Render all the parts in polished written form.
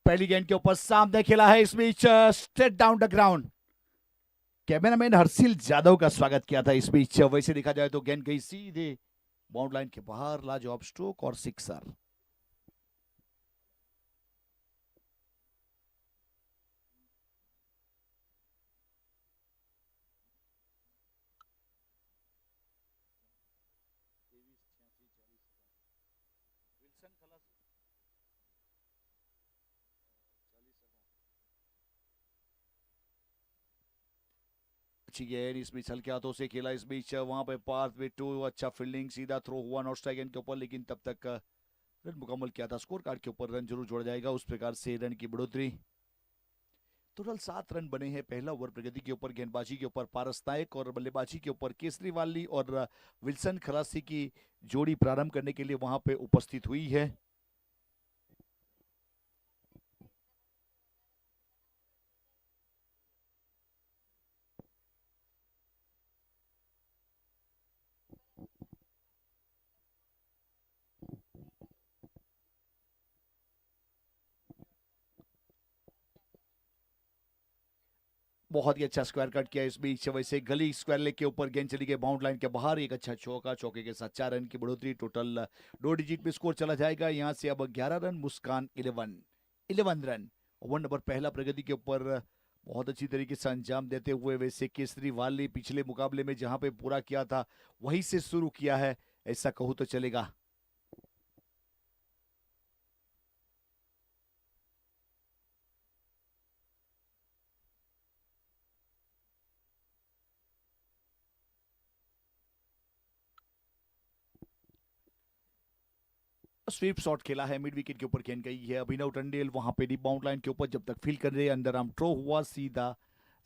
पहली गेंद के ऊपर सामने खेला है, इस बीच straight down the ground. Cameraman Harshil Jadav का स्वागत किया था इस बीच। वैसे देखा जाए तो गेंद गई सीधे बाउंड लाइन के बाहर, लाजवाब स्ट्रोक और सिक्सर। अच्छी गेंद इस बीच हल्के हाथों से खेला, इस बीच वहां पे पार्थ बिट्टू, अच्छा फील्डिंग, सीधा थ्रो हुआ नॉट स्ट्राइक गेंद के ऊपर, लेकिन तब तक रन मुकम्मल किया था। स्कोर कार्ड के ऊपर रन जरूर जोड़ा जाएगा, उस प्रकार से रन की बढ़ोतरी। टोटल 7 रन बने हैं। पहला ओवर प्रगति के ऊपर, गेंदबाजी के ऊपर पारस नायक और बल्लेबाजी के ऊपर केसरीवाली और विल्सन खलासी की जोड़ी प्रारंभ करने के लिए वहां पे उपस्थित हुई है। बहुत ही अच्छा स्क्वायर कट किया इस बीच। वैसे गली स्क्वायर लेग के ऊपर गेंद चली गई बाउंड लाइन के बाहर, एक अच्छा चौका, चौके के साथ 4 रन की बढ़ोतरी। टोटल 2 डिजिट में स्कोर चला जाएगा। यहां से अब 11 रन, मुस्कान 11 रन। ओवर नंबर पहला प्रगति के ऊपर बहुत अच्छी तरीके से अंजाम देते हुए वैसे केसरीवाल ने पिछले मुकाबले में जहां पे पूरा किया था वहीं से शुरू किया है, ऐसा कहूं तो चलेगा। स्वीप शॉट खेला है, मिड विकेट के ऊपर गेंद गई है। अभिनव टंडेल वहां पे डीप बाउंड लाइन के ऊपर जब तक फील्ड कर रहे हैं, अंडर आर्म थ्रो हुआ, सीधा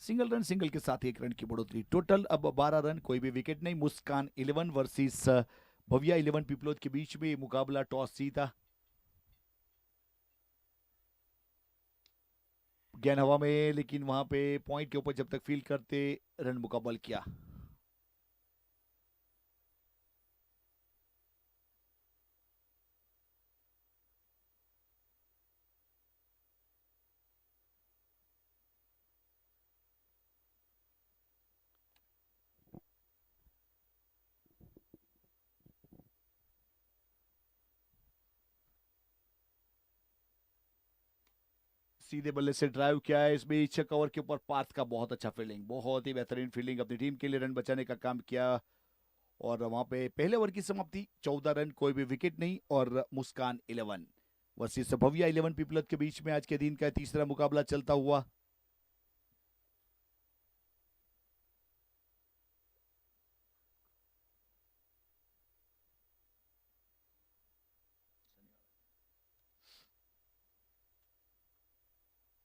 सिंगल रन, सिंगल के साथ 1 रन की बढ़ोतरी। टोटल अब 12 रन, कोई भी विकेट नहीं। मुस्कान 11 वर्सेस भव्या 11 पिपलोद के बीच में मुकाबला टॉस सीधा। गेंद हवा में, लेकिन वहां पे पॉइंट के ऊपर जब तक फील्ड करते रन मुकम्मल किया। सीधे बल्ले से ड्राइव किया है, इस बीच कवर के ऊपर पार्थ का बहुत अच्छा फील्डिंग, बहुत ही बेहतरीन फील्डिंग, अपनी टीम के लिए रन बचाने का काम किया। और वहां पे पहले ओवर की समाप्ति 14 रन, कोई भी विकेट नहीं। और मुस्कान 11 वर्सेस भव्या 11 पीपलत के बीच में आज के दिन का तीसरा मुकाबला चलता हुआ।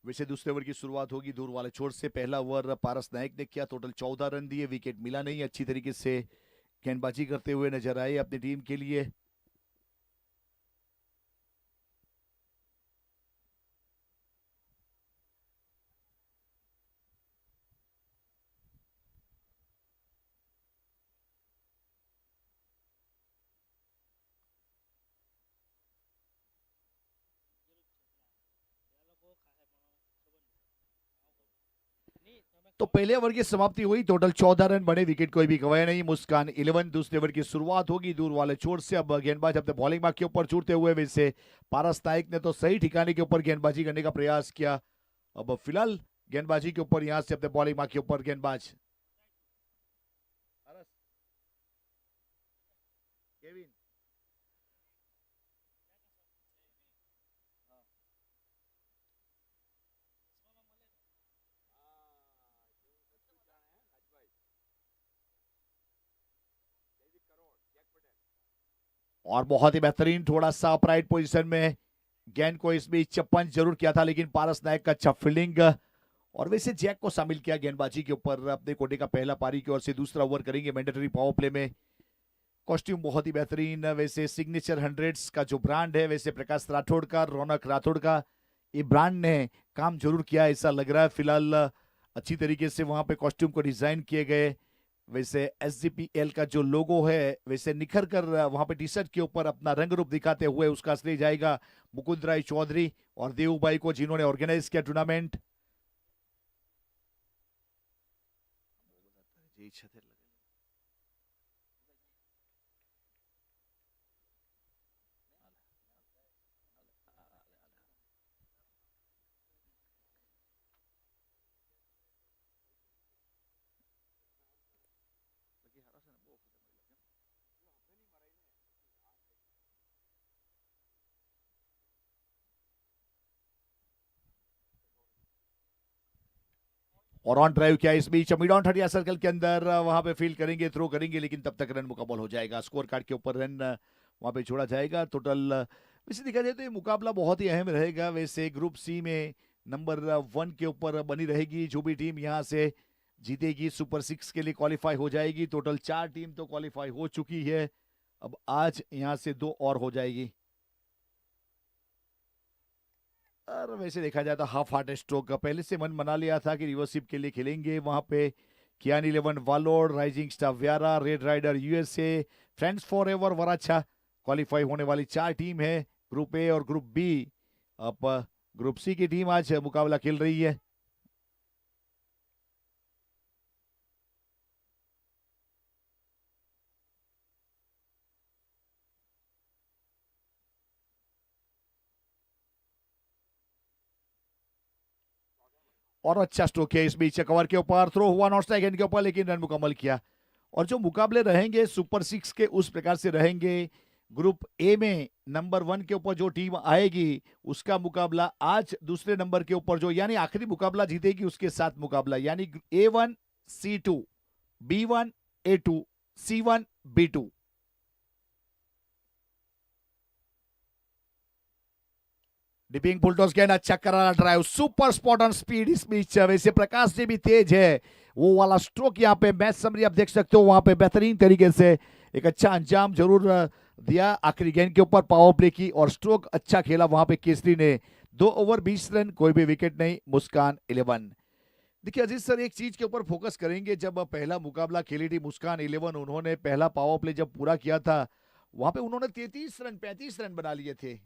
वैसे दूसरे ओवर की शुरुआत होगी दूर वाले छोर से। पहला ओवर पारस नायक ने किया, टोटल 14 रन दिए, विकेट मिला नहीं। अच्छी तरीके से गेंदबाजी करते हुए नजर आए अपनी टीम के लिए। तो पहले ओवर की समाप्ति हुई, टोटल 14 रन बने, विकेट कोई भी गवाया नहीं। मुस्कान 11। दूसरे ओवर की शुरुआत होगी दूर वाले छोर से। अब गेंदबाज अपने बॉलिंग मार्क के ऊपर छूटते हुए, वैसे पारस नायक ने तो सही ठिकाने के ऊपर गेंदबाजी करने का प्रयास किया। अब फिलहाल गेंदबाजी के ऊपर यहां से अपने बॉलिंग मार्क के ऊपर गेंदबाज केविन। और बहुत ही बेहतरीन, थोड़ा सा अपराइट पोजीशन में गेंद को इस बीच पंच जरूर किया था, लेकिन पारस नायक का अच्छा फील्डिंग। और वैसे जैक को शामिल किया गेंदबाजी के ऊपर। अपने कोटे का पहला पारी की ओर से दूसरा ओवर करेंगे मैंडेटरी पावर प्ले में। कॉस्ट्यूम बहुत ही बेहतरीन, वैसे सिग्नेचर 100s का जो ब्रांड है, वैसे प्रकाश राठौड़ का, रौनक राठौड़ का ये ब्रांड ने काम जरूर किया ऐसा लग रहा है। फिलहाल अच्छी तरीके से वहां पे कॉस्ट्यूम को डिजाइन किए गए। वैसे SGPL का जो लोगो है वैसे निखर कर वहां पे टी शर्ट के ऊपर अपना रंग रूप दिखाते हुए उसका श्रेय जाएगा मुकुंद राय चौधरी और देवबाई को, जिन्होंने ऑर्गेनाइज किया टूर्नामेंट। और ऑन ड्राइव किया इस बीच मिड ऑन 30 सर्कल के अंदर वहां पे फील्ड करेंगे, थ्रो करेंगे, लेकिन तब तक रन मुकम्मल हो जाएगा। स्कोर कार्ड के ऊपर रन वहां पे छोड़ा जाएगा। टोटल वैसे देखा जाए तो ये मुकाबला बहुत ही अहम रहेगा। वैसे ग्रुप सी में नंबर 1 के ऊपर बनी रहेगी। जो भी टीम यहाँ से जीतेगी सुपर 6 के लिए क्वालिफाई हो जाएगी। टोटल 4 टीम तो क्वालिफाई हो चुकी है, अब आज यहाँ से 2 और हो जाएगी। और वैसे देखा जाए तो हाफ हार्ट स्ट्रोक का पहले से मन बना लिया था कि रिवर्सिप के लिए खेलेंगे। वहां पे Kiyan 11 Valod, rising star Vyara, red rider USA, friends for ever Varachha qualify होने वाली 4 टीम है ग्रुप ए और ग्रुप बी। अब ग्रुप सी की टीम आज मुकाबला खेल रही है। और अच्छा स्ट्रोक है इस बीच, कवर के ऊपर थ्रो हुआ नॉट स्ट्राइक के ऊपर, लेकिन रन मुकम्मल किया। और जो मुकाबले रहेंगे सुपर 6 के उस प्रकार से रहेंगे। ग्रुप ए में नंबर 1 के ऊपर जो टीम आएगी उसका मुकाबला आज दूसरे नंबर के ऊपर जो यानी आखिरी मुकाबला जीतेगी उसके साथ मुकाबला, यानी A1 C2 B1 A2 C1 B2। Dipping बुलडॉज गेंद, अच्छा करारा drive, super spot on speed इस बीच। वैसे प्रकाश जी भी तेज है, वो वाला स्ट्रोक यहाँ पे मैच समरी आप देख सकते हो, वहां पे बेहतरीन तरीके से एक अच्छा अंजाम जरूर दिया आखिरी गेंद के ऊपर पावर प्ले की, और स्ट्रोक अच्छा खेला वहां पे केसरी ने। 2 ओवर 20 रन, कोई भी विकेट नहीं, मुस्कान 11। देखिए अजीत सर, एक चीज के ऊपर फोकस करेंगे। जब पहला मुकाबला खेली थी मुस्कान 11, उन्होंने पहला पावर प्ले जब पूरा किया था वहां पे उन्होंने 33 रन 35 रन बना लिए थे,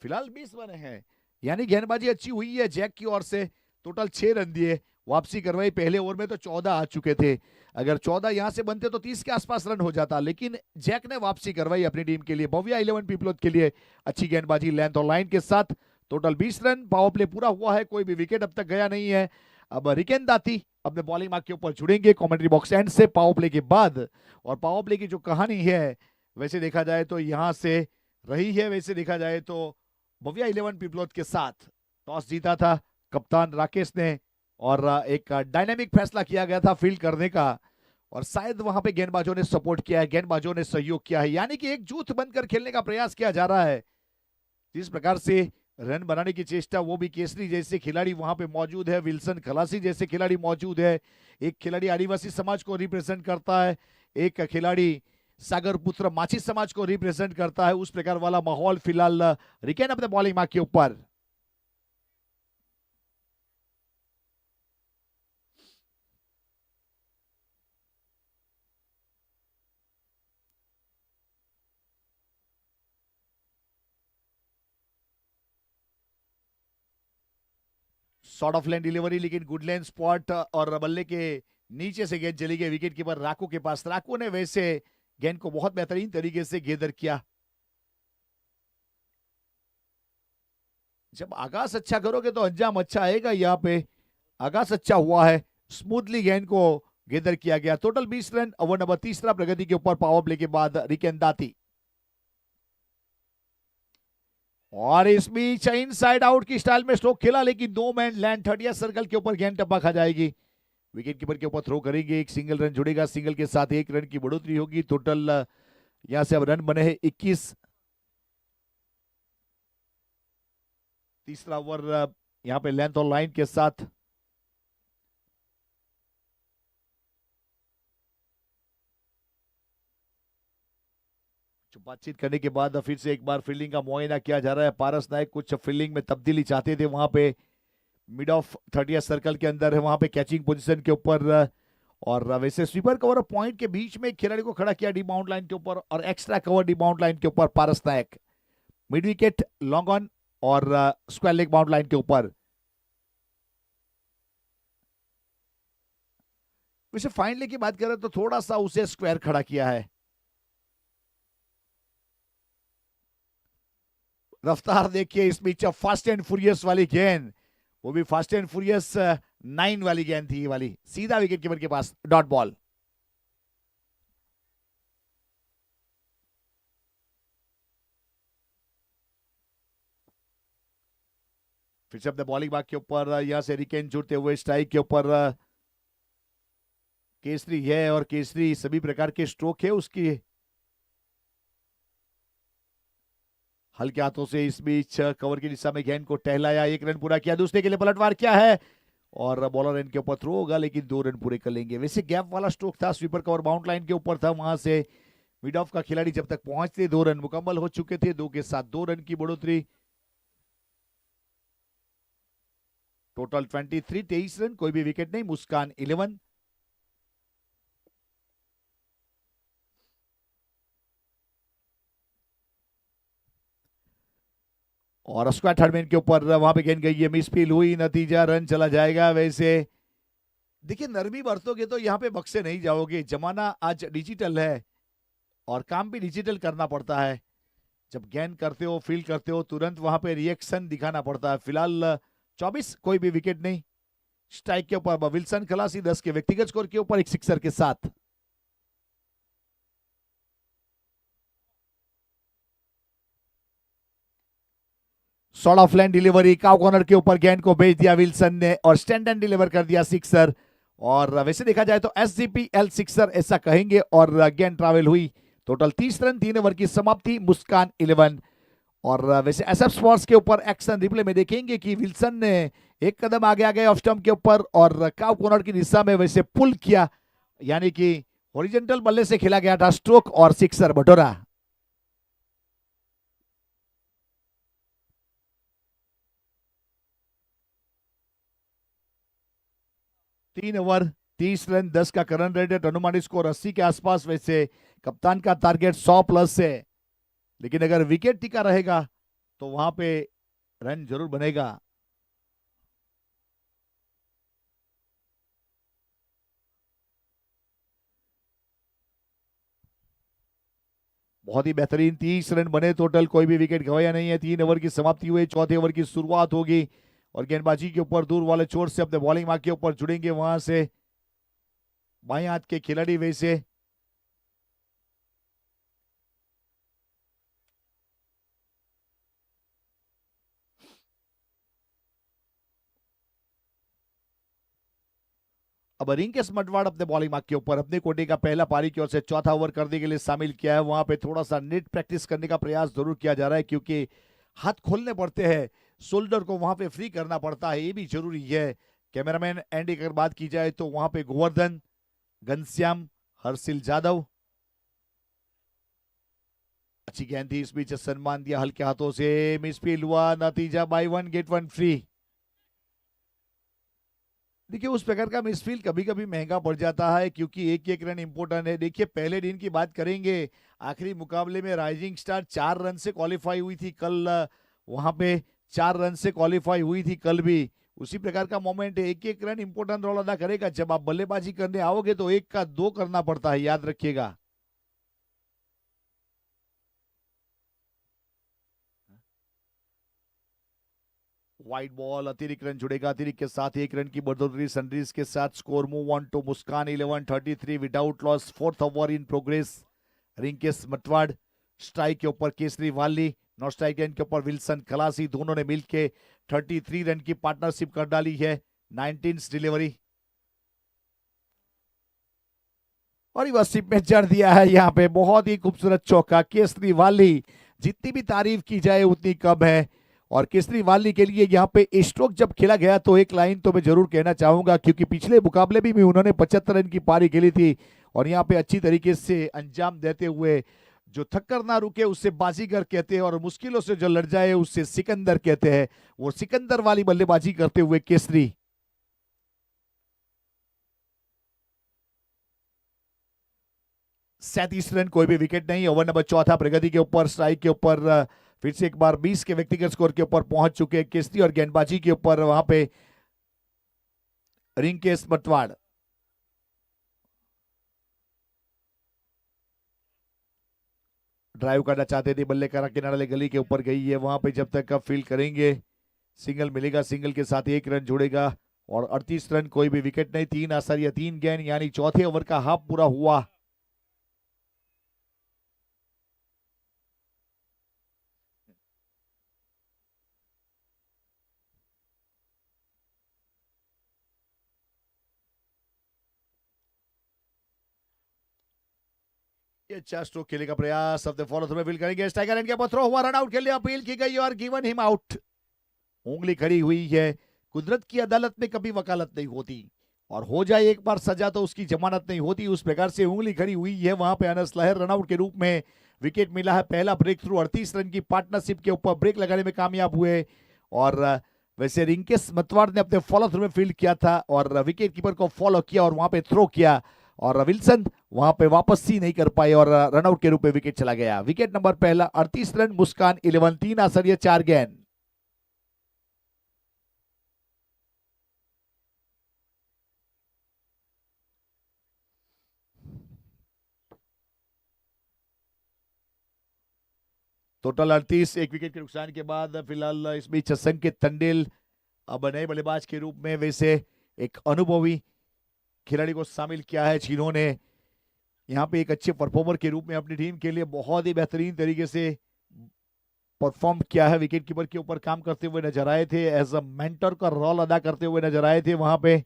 फिलहाल 20 बने हैं, यानी गेंदबाजी अच्छी हुई है जैक की ओर से। टोटल 6 रन दिए, वापसी करवाई। पहले ओवर में तो 14 आ चुके थे, अगर 14 यहां से बनते तो 30 के आसपास रन हो जाता, लेकिन जैक ने वापसी करवाई अपनी टीम के लिए। भव्या 11 पीपलोद के लिए अच्छी गेंदबाजी लेंथ और लाइन के साथ। टोटल 20 रन, पावर प्ले पूरा हुआ है, कोई भी विकेट अब तक गया नहीं है। अब रिकेन दाती अपने बॉलिंग मार्क के ऊपर जुड़ेंगे कमेंट्री बॉक्स एंड से पावर प्ले के बाद। और पावर प्ले की जो कहानी है वैसे देखा जाए तो यहां से रही है, वैसे देखा जाए तो भव्या 11 पीपलोद के साथ टॉस जीता था कप्तान राकेश ने, और एक डायनामिक फैसला किया गया था फील्ड करने का, और शायद वहां पे गेंदबाजों ने सपोर्ट किया है, गेंदबाजों ने सहयोग किया है, यानी कि एक जूथ बनकर खेलने का प्रयास किया जा रहा है। जिस प्रकार से रन बनाने की चेष्टा, वो भी केसरी जैसे खिलाड़ी वहां पे मौजूद है, विल्सन खलासी जैसे खिलाड़ी मौजूद है, एक खिलाड़ी आदिवासी समाज को रिप्रेजेंट करता है, एक खिलाड़ी सागर पुत्र माची समाज को रिप्रेजेंट करता है, उस प्रकार वाला माहौल फिलहाल रिकेन अपने बॉलिंग मार्क के ऊपर। शॉर्ट ऑफ लाइन डिलीवरी, लेकिन गुड लाइन स्पॉट, और बल्ले के नीचे से गेंद चली गई विकेट कीपर राकू के पास। राकू ने वैसे गेंद को बहुत बेहतरीन तरीके से गेंदर किया। जब आगाज अच्छा करोगे तो अंजाम अच्छा आएगा। यहाँ पे आगाज अच्छा हुआ है, स्मूथली गेंद को गेंदर किया गया। टोटल 20 रन, ओवर नंबर तीसरा प्रगति के ऊपर पावर प्ले के बाद रिकेन दाती। और इस बीच इनसाइड आउट की स्टाइल में स्ट्रोक खेला, लेकिन 2 मैन लैंड 30 सर्कल के ऊपर गेंद टप्पा खा जाएगी। विकेट कीपर के ऊपर थ्रो करेंगे, एक सिंगल रन जुड़ेगा, सिंगल के साथ 1 रन की बढ़ोतरी होगी। टोटल यहां से अब रन बने हैं 21। तीसरा ओवर यहां पे लेंथ और लाइन के साथ बातचीत करने के बाद फिर से एक बार फील्डिंग का मुआयना किया जा रहा है। पारस नायक कुछ फील्डिंग में तब्दीली चाहते थे, वहां पे मिड ऑफ 30 सर्कल के अंदर है, वहां पे कैचिंग पोजीशन के ऊपर और वैसे स्वीपर कवर और पॉइंट के बीच में एक खिलाड़ी को खड़ा किया डी बाउंड लाइन के ऊपर और extra cover D bound line के ऊपर पारस नायक। मिड विकेट लॉन्ग ऑन और स्क्वायर लेग बाउंड लाइन के ऊपर। वैसे फाइन लेग की बात करें तो थोड़ा सा उसे स्क्वायर खड़ा किया है। रफ्तार देखिए इस बीच फास्ट एंड फ्यूरियस वाली गेंद, वो भी फास्ट एंड फ्यूरियस 9 वाली गेंद थी, ये वाली सीधा विकेट कीपर के पास, डॉट बॉल। फिर से अपने बॉलिंग बाग के ऊपर यहां से रिकेन जुड़ते हुए स्ट्राइक के ऊपर केसरी है और केसरी सभी प्रकार के स्ट्रोक है उसकी। हल्के हाथों से इस बीच कवर की दिशा में गेंद को टहलाया, 1 रन पूरा किया, दूसरे के लिए पलटवार किया है और बॉलर एंड के ऊपर थ्रो होगा लेकिन 2 रन पूरे कर लेंगे। वैसे गैप वाला स्ट्रोक था, स्वीपर कवर बाउंड लाइन के ऊपर था, वहां से मिड ऑफ का खिलाड़ी जब तक पहुंचते 2 रन मुकम्मल हो चुके थे, 2 के साथ 2 रन की बढ़ोतरी। टोटल 23, 23 रन, कोई भी विकेट नहीं, मुस्कान 11। और स्क्वायर थर्ड मैन के ऊपर वहां पे गेंद गई है, मिसफील हुई, नतीजा रन चला जाएगा। वैसे देखिए नरमी बरतोगे तो यहाँ पे बक्से नहीं जाओगे, जमाना आज डिजिटल है और काम भी डिजिटल करना पड़ता है। जब गेंद करते हो, फील करते हो, तुरंत वहां पे रिएक्शन दिखाना पड़ता है। फिलहाल 24, कोई भी विकेट नहीं। स्ट्राइक के ऊपर विल्सन खलासी 10 के व्यक्तिगत स्कोर के ऊपर एक सिक्सर के साथ। Short of line delivery, cow corner के ऊपर गेंद को भेज दिया विल्सन ने और स्टैंड एंड डिलीवर कर दिया सिक्सर। और वैसे देखा जाए तो एसजीपीएल सिक्सर ऐसा कहेंगे और गेंद ट्रैवल हुई। टोटल 30 रन, 3 ओवर की समाप्ति, मुस्कान 11। और वैसे एसएफ स्पोर्ट्स के ऊपर एक्शन रिप्ले में देखेंगे कि विल्सन ने एक कदम आगे आ गए ऑफ स्टंप के ऊपर और काउ कॉर्नर की दिशा में वैसे पुल किया, यानी कि हॉरिजॉन्टल बल्ले से खेला गया था स्ट्रोक और सिक्सर बटोरा। 3 ओवर 30 रन, 10 का करंट रेट, अनुमानित स्कोर 80 के आसपास। वैसे कप्तान का टारगेट 100 प्लस है, लेकिन अगर विकेट टिका रहेगा तो वहां पे रन जरूर बनेगा। बहुत ही बेहतरीन 30 रन बने टोटल, कोई भी विकेट गवाया नहीं है। 3 ओवर की समाप्ति हुई, चौथे ओवर की शुरुआत होगी और गेंदबाजी के ऊपर दूर वाले छोर से अपने बॉलिंग मार्क के ऊपर जुड़ेंगे वहां से बाएं हाथ के खिलाड़ी। वैसे अब रिंकेश मटवाड़ अपने बॉलिंग मार्क के ऊपर अपने कोटे का पहला पारी की ओर से चौथा ओवर करने के लिए शामिल किया है। वहां पे थोड़ा सा नेट प्रैक्टिस करने का प्रयास जरूर किया जा रहा है क्योंकि हाथ खोलने पड़ते हैं, शोल्डर को वहां पे फ्री करना पड़ता है, ये भी जरूरी है। कैमरामैन एंडी अगर बात की जाए तो वहां पे गोवर्धन, घनश्याम, हर्षिल जादव। अच्छी गेंद थी, इस बीच सम्मान दिया हल्के हाथों से, मिसफील हुआ, नतीजा बाय 1 गेट 1 फ्री। देखिए उस प्रकार का मिसफील कभी कभी महंगा पड़ जाता है क्योंकि एक एक रन इंपॉर्टेंट है। देखिए पहले दिन की बात करेंगे, आखिरी मुकाबले में राइजिंग स्टार 4 रन से क्वालिफाई हुई थी कल, वहां पे 4 रन से क्वालिफाई हुई थी कल भी। उसी प्रकार का मोमेंट है, एक एक रन इंपॉर्टेंट रोल अदा करेगा। जब आप बल्लेबाजी करने आओगे तो 1 का 2 करना पड़ता है, याद रखिएगा। वाइड बॉल, अतिरिक्त रन जुड़ेगा, अतिरिक्त के साथ 1 रन की बढ़ोतरी सनराइज के साथ। Score move on to Muskan 11-33 without loss, 4th over in progress. Rinkesh Matwad strike के ऊपर, केसरी वाली नॉट स्ट्राइक एंड के ऊपर विल्सन खलासी, दोनों ने मिलके 33 रन की पार्टनरशिप कर डाली है। 19 डिलीवरी और रिवर्सिप में जड़ दिया है यहाँ पे, बहुत ही खूबसूरत चौका केसरी वाली। जितनी भी तारीफ की जाए उतनी कम है। और केसरी वाली के लिए यहाँ पे स्ट्रोक जब खेला गया तो एक लाइन तो मैं जरूर कहना चाहूंगा क्योंकि पिछले मुकाबले भी उन्होंने 75 रन की पारी खेली थी और यहाँ पे अच्छी तरीके से अंजाम देते हुए, जो थक्कर ना रुके उससे बाजीगर कहते हैं और मुश्किलों से जो लड़ जाए उससे सिकंदर कहते हैं। वो सिकंदर वाली बल्लेबाजी करते हुए केसरी। 37 रन, कोई भी विकेट नहीं। ओवर नंबर चौथा प्रगति के ऊपर स्ट्राइक के ऊपर फिर से एक बार 20 के व्यक्तिगत स्कोर के ऊपर पहुंच चुके हैं केसरी, और गेंदबाजी के ऊपर वहां पे रिंकेश मटवाड़। ड्राइव करना चाहते थे, बल्ले करा किनारे गली के ऊपर गई है, वहां पे जब तक फील्ड करेंगे सिंगल मिलेगा, सिंगल के साथ 1 रन जुड़ेगा और 38 रन, कोई भी विकेट नहीं। 3 आसारिया 3 गेंद, यानी चौथे ओवर का हाफ पूरा हुआ। ये अच्छा स्ट्रोक खेलने का प्रयास, अब फॉलो थ्रू में फील्ड करेंगे, स्ट्राइकर एंड के ऊपर थ्रो हुआ, रन आउट के लिए अपील की गई और गिवन हिम आउट। उंगली खड़ी हुई है, कुदरत की अदालत में कभी वकालत नहीं होती, और हो जाए एक बार सजा तो उसकी जमानत नहीं होती, उस प्रकार से उंगली खड़ी हुई है। वहां पे अनस लहर रन आउट के रूप में विकेट मिला है, पहला ब्रेक थ्रू। 38 रन की पार्टनरशिप के ऊपर ब्रेक लगाने में कामयाब हुए, और वैसे रिंकेश मतवाड़ ने अपने फॉलो थ्रू में फील्ड किया था और विकेट कीपर को फॉलो किया और वहां पे थ्रो किया, और विल्सन वहां पे वापस ही नहीं कर पाए और रनआउट के रूप में विकेट चला गया। विकेट नंबर पहला, 38 रन, मुस्कान 11, 3 आसारिया 4 गेंद। टोटल 38, एक विकेट के नुकसान के बाद फिलहाल इस बीच संकेत तंडेल अब नए बल्लेबाज के रूप में वैसे एक अनुभवी खिलाड़ी को शामिल किया है, जिन्होंने यहाँ पे एक अच्छे परफॉर्मर के रूप में अपनी टीम के लिए बहुत ही बेहतरीन तरीके से परफॉर्म किया है। विकेट कीपर के ऊपर काम करते हुए नजर आए थे, एज अ मेंटर का रोल अदा करते हुए नजर आए थे वहां पे।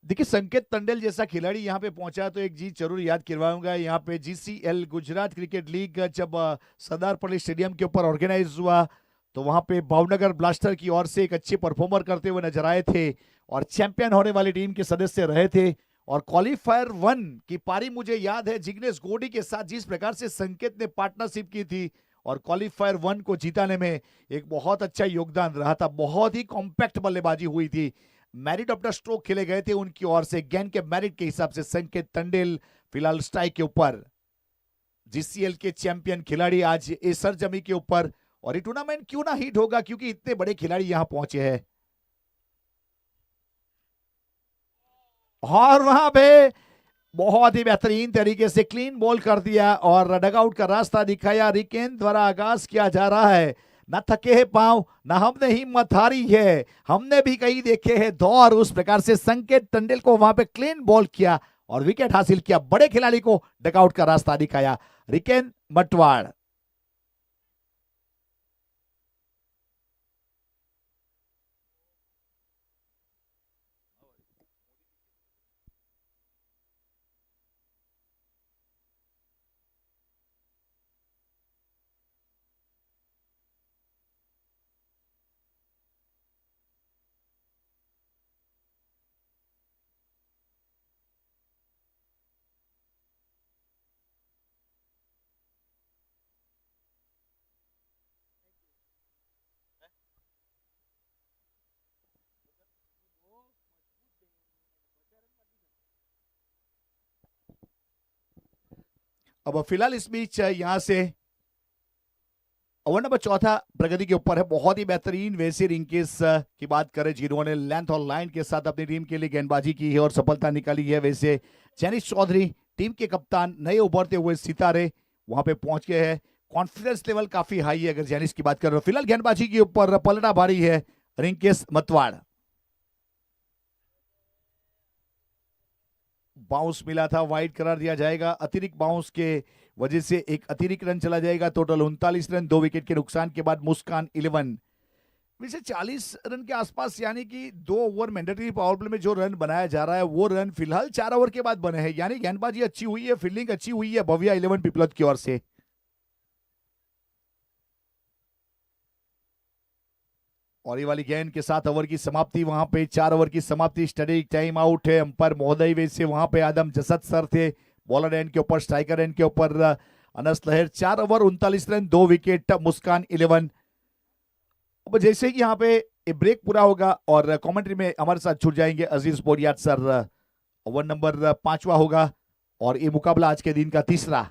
देखिए, संकेत तंडेल जैसा खिलाड़ी यहाँ पे पहुंचा तो एक चीज जरूर याद करवाऊंगा। यहाँ पे जीसीएल गुजरात क्रिकेट लीग जब सरदार पटेल स्टेडियम के ऊपर ऑर्गेनाइज हुआ तो वहां पे भावनगर ब्लास्टर की ओर से एक अच्छे परफॉर्मर करते हुए नजर आए थे और चैंपियन होने वाली टीम के सदस्य रहे थे। और क्वालिफायर 1 की पारी मुझे याद है जिग्नेश गोडी के साथ जिस प्रकार से संकेत ने पार्टनरशिप की थी और क्वालिफायर 1 को जीताने में एक बहुत अच्छा योगदान रहा था। बहुत ही कॉम्पैक्ट बल्लेबाजी हुई थी, मेरिट ऑफ द स्ट्रोक खेले गए थे उनकी ओर से। गेंद के मेरिट के हिसाब से संकेत तंडेल फिलहाल स्ट्राइक के ऊपर, जीसीएल के चैंपियन खिलाड़ी आज इस सरजमी के ऊपर। और ये टूर्नामेंट क्यों ना हिट होगा, क्योंकि इतने बड़े खिलाड़ी यहां पहुंचे हैं। और वहां पे बहुत ही बेहतरीन तरीके से क्लीन बॉल कर दिया और डगआउट का रास्ता दिखाया। रिकेन द्वारा आगाज किया जा रहा है, न थके हैं पांव, न हमने हिम्मत हारी है, हमने भी कहीं देखे हैं दौर। उस प्रकार से संकेत तंडेल को वहां पे क्लीन बॉल किया और विकेट हासिल किया, बड़े खिलाड़ी को डगआउट का रास्ता दिखाया रिकेन मटवाड़। अब फिलहाल इस बीच यहां से ओवर नंबर चौथा प्रगति के ऊपर है। बहुत ही बेहतरीन वैसे रिंकेश की बात करें जिन्होंने लेंथ और लाइन के साथ अपनी टीम के लिए गेंदबाजी की है और सफलता निकाली है। वैसे जैनिश चौधरी टीम के कप्तान, नए उभरते हुए सितारे वहां पे पहुंच गए हैं। कॉन्फिडेंस लेवल काफी हाई है अगर जैनिश की बात करें। फिलहाल गेंदबाजी के ऊपर पलटा भारी है रिंकेश मतवाड़। बाउंस मिला था, वाइड करार दिया जाएगा। अतिरिक्त बाउंस के वजह से एक अतिरिक्त रन चला जाएगा। टोटल 39 रन, 2 विकेट के नुकसान के बाद मुस्कान 11। वैसे 40 रन के आसपास, यानी कि 2 ओवर मैंडेटरी पावर प्ले में जो रन बनाया जा रहा है वो रन फिलहाल 4 ओवर के बाद बने हैं। यानी गेंदबाजी अच्छी हुई है, फील्डिंग अच्छी हुई है भव्या 11 पिपलत की ओर से। और ये वाली गेंद के साथ ओवर की समाप्ति, वहां पे 4 ओवर की समाप्ति, स्टडी टाइम आउट है। अंपायर महोदय वैसे वहां पे आदम जसद सर थे, बॉलर एंड के ऊपर, स्ट्राइकर एंड के ऊपर अनस लहर। 4 ओवर 39 रन, 2 विकेट, मुस्कान 11। अब जैसे कि यहाँ पे ये ब्रेक पूरा होगा और कमेंट्री में हमारे साथ जुड़ जाएंगे अजीज बोरियात सर। ओवर नंबर 5वां होगा और ये मुकाबला आज के दिन का तीसरा।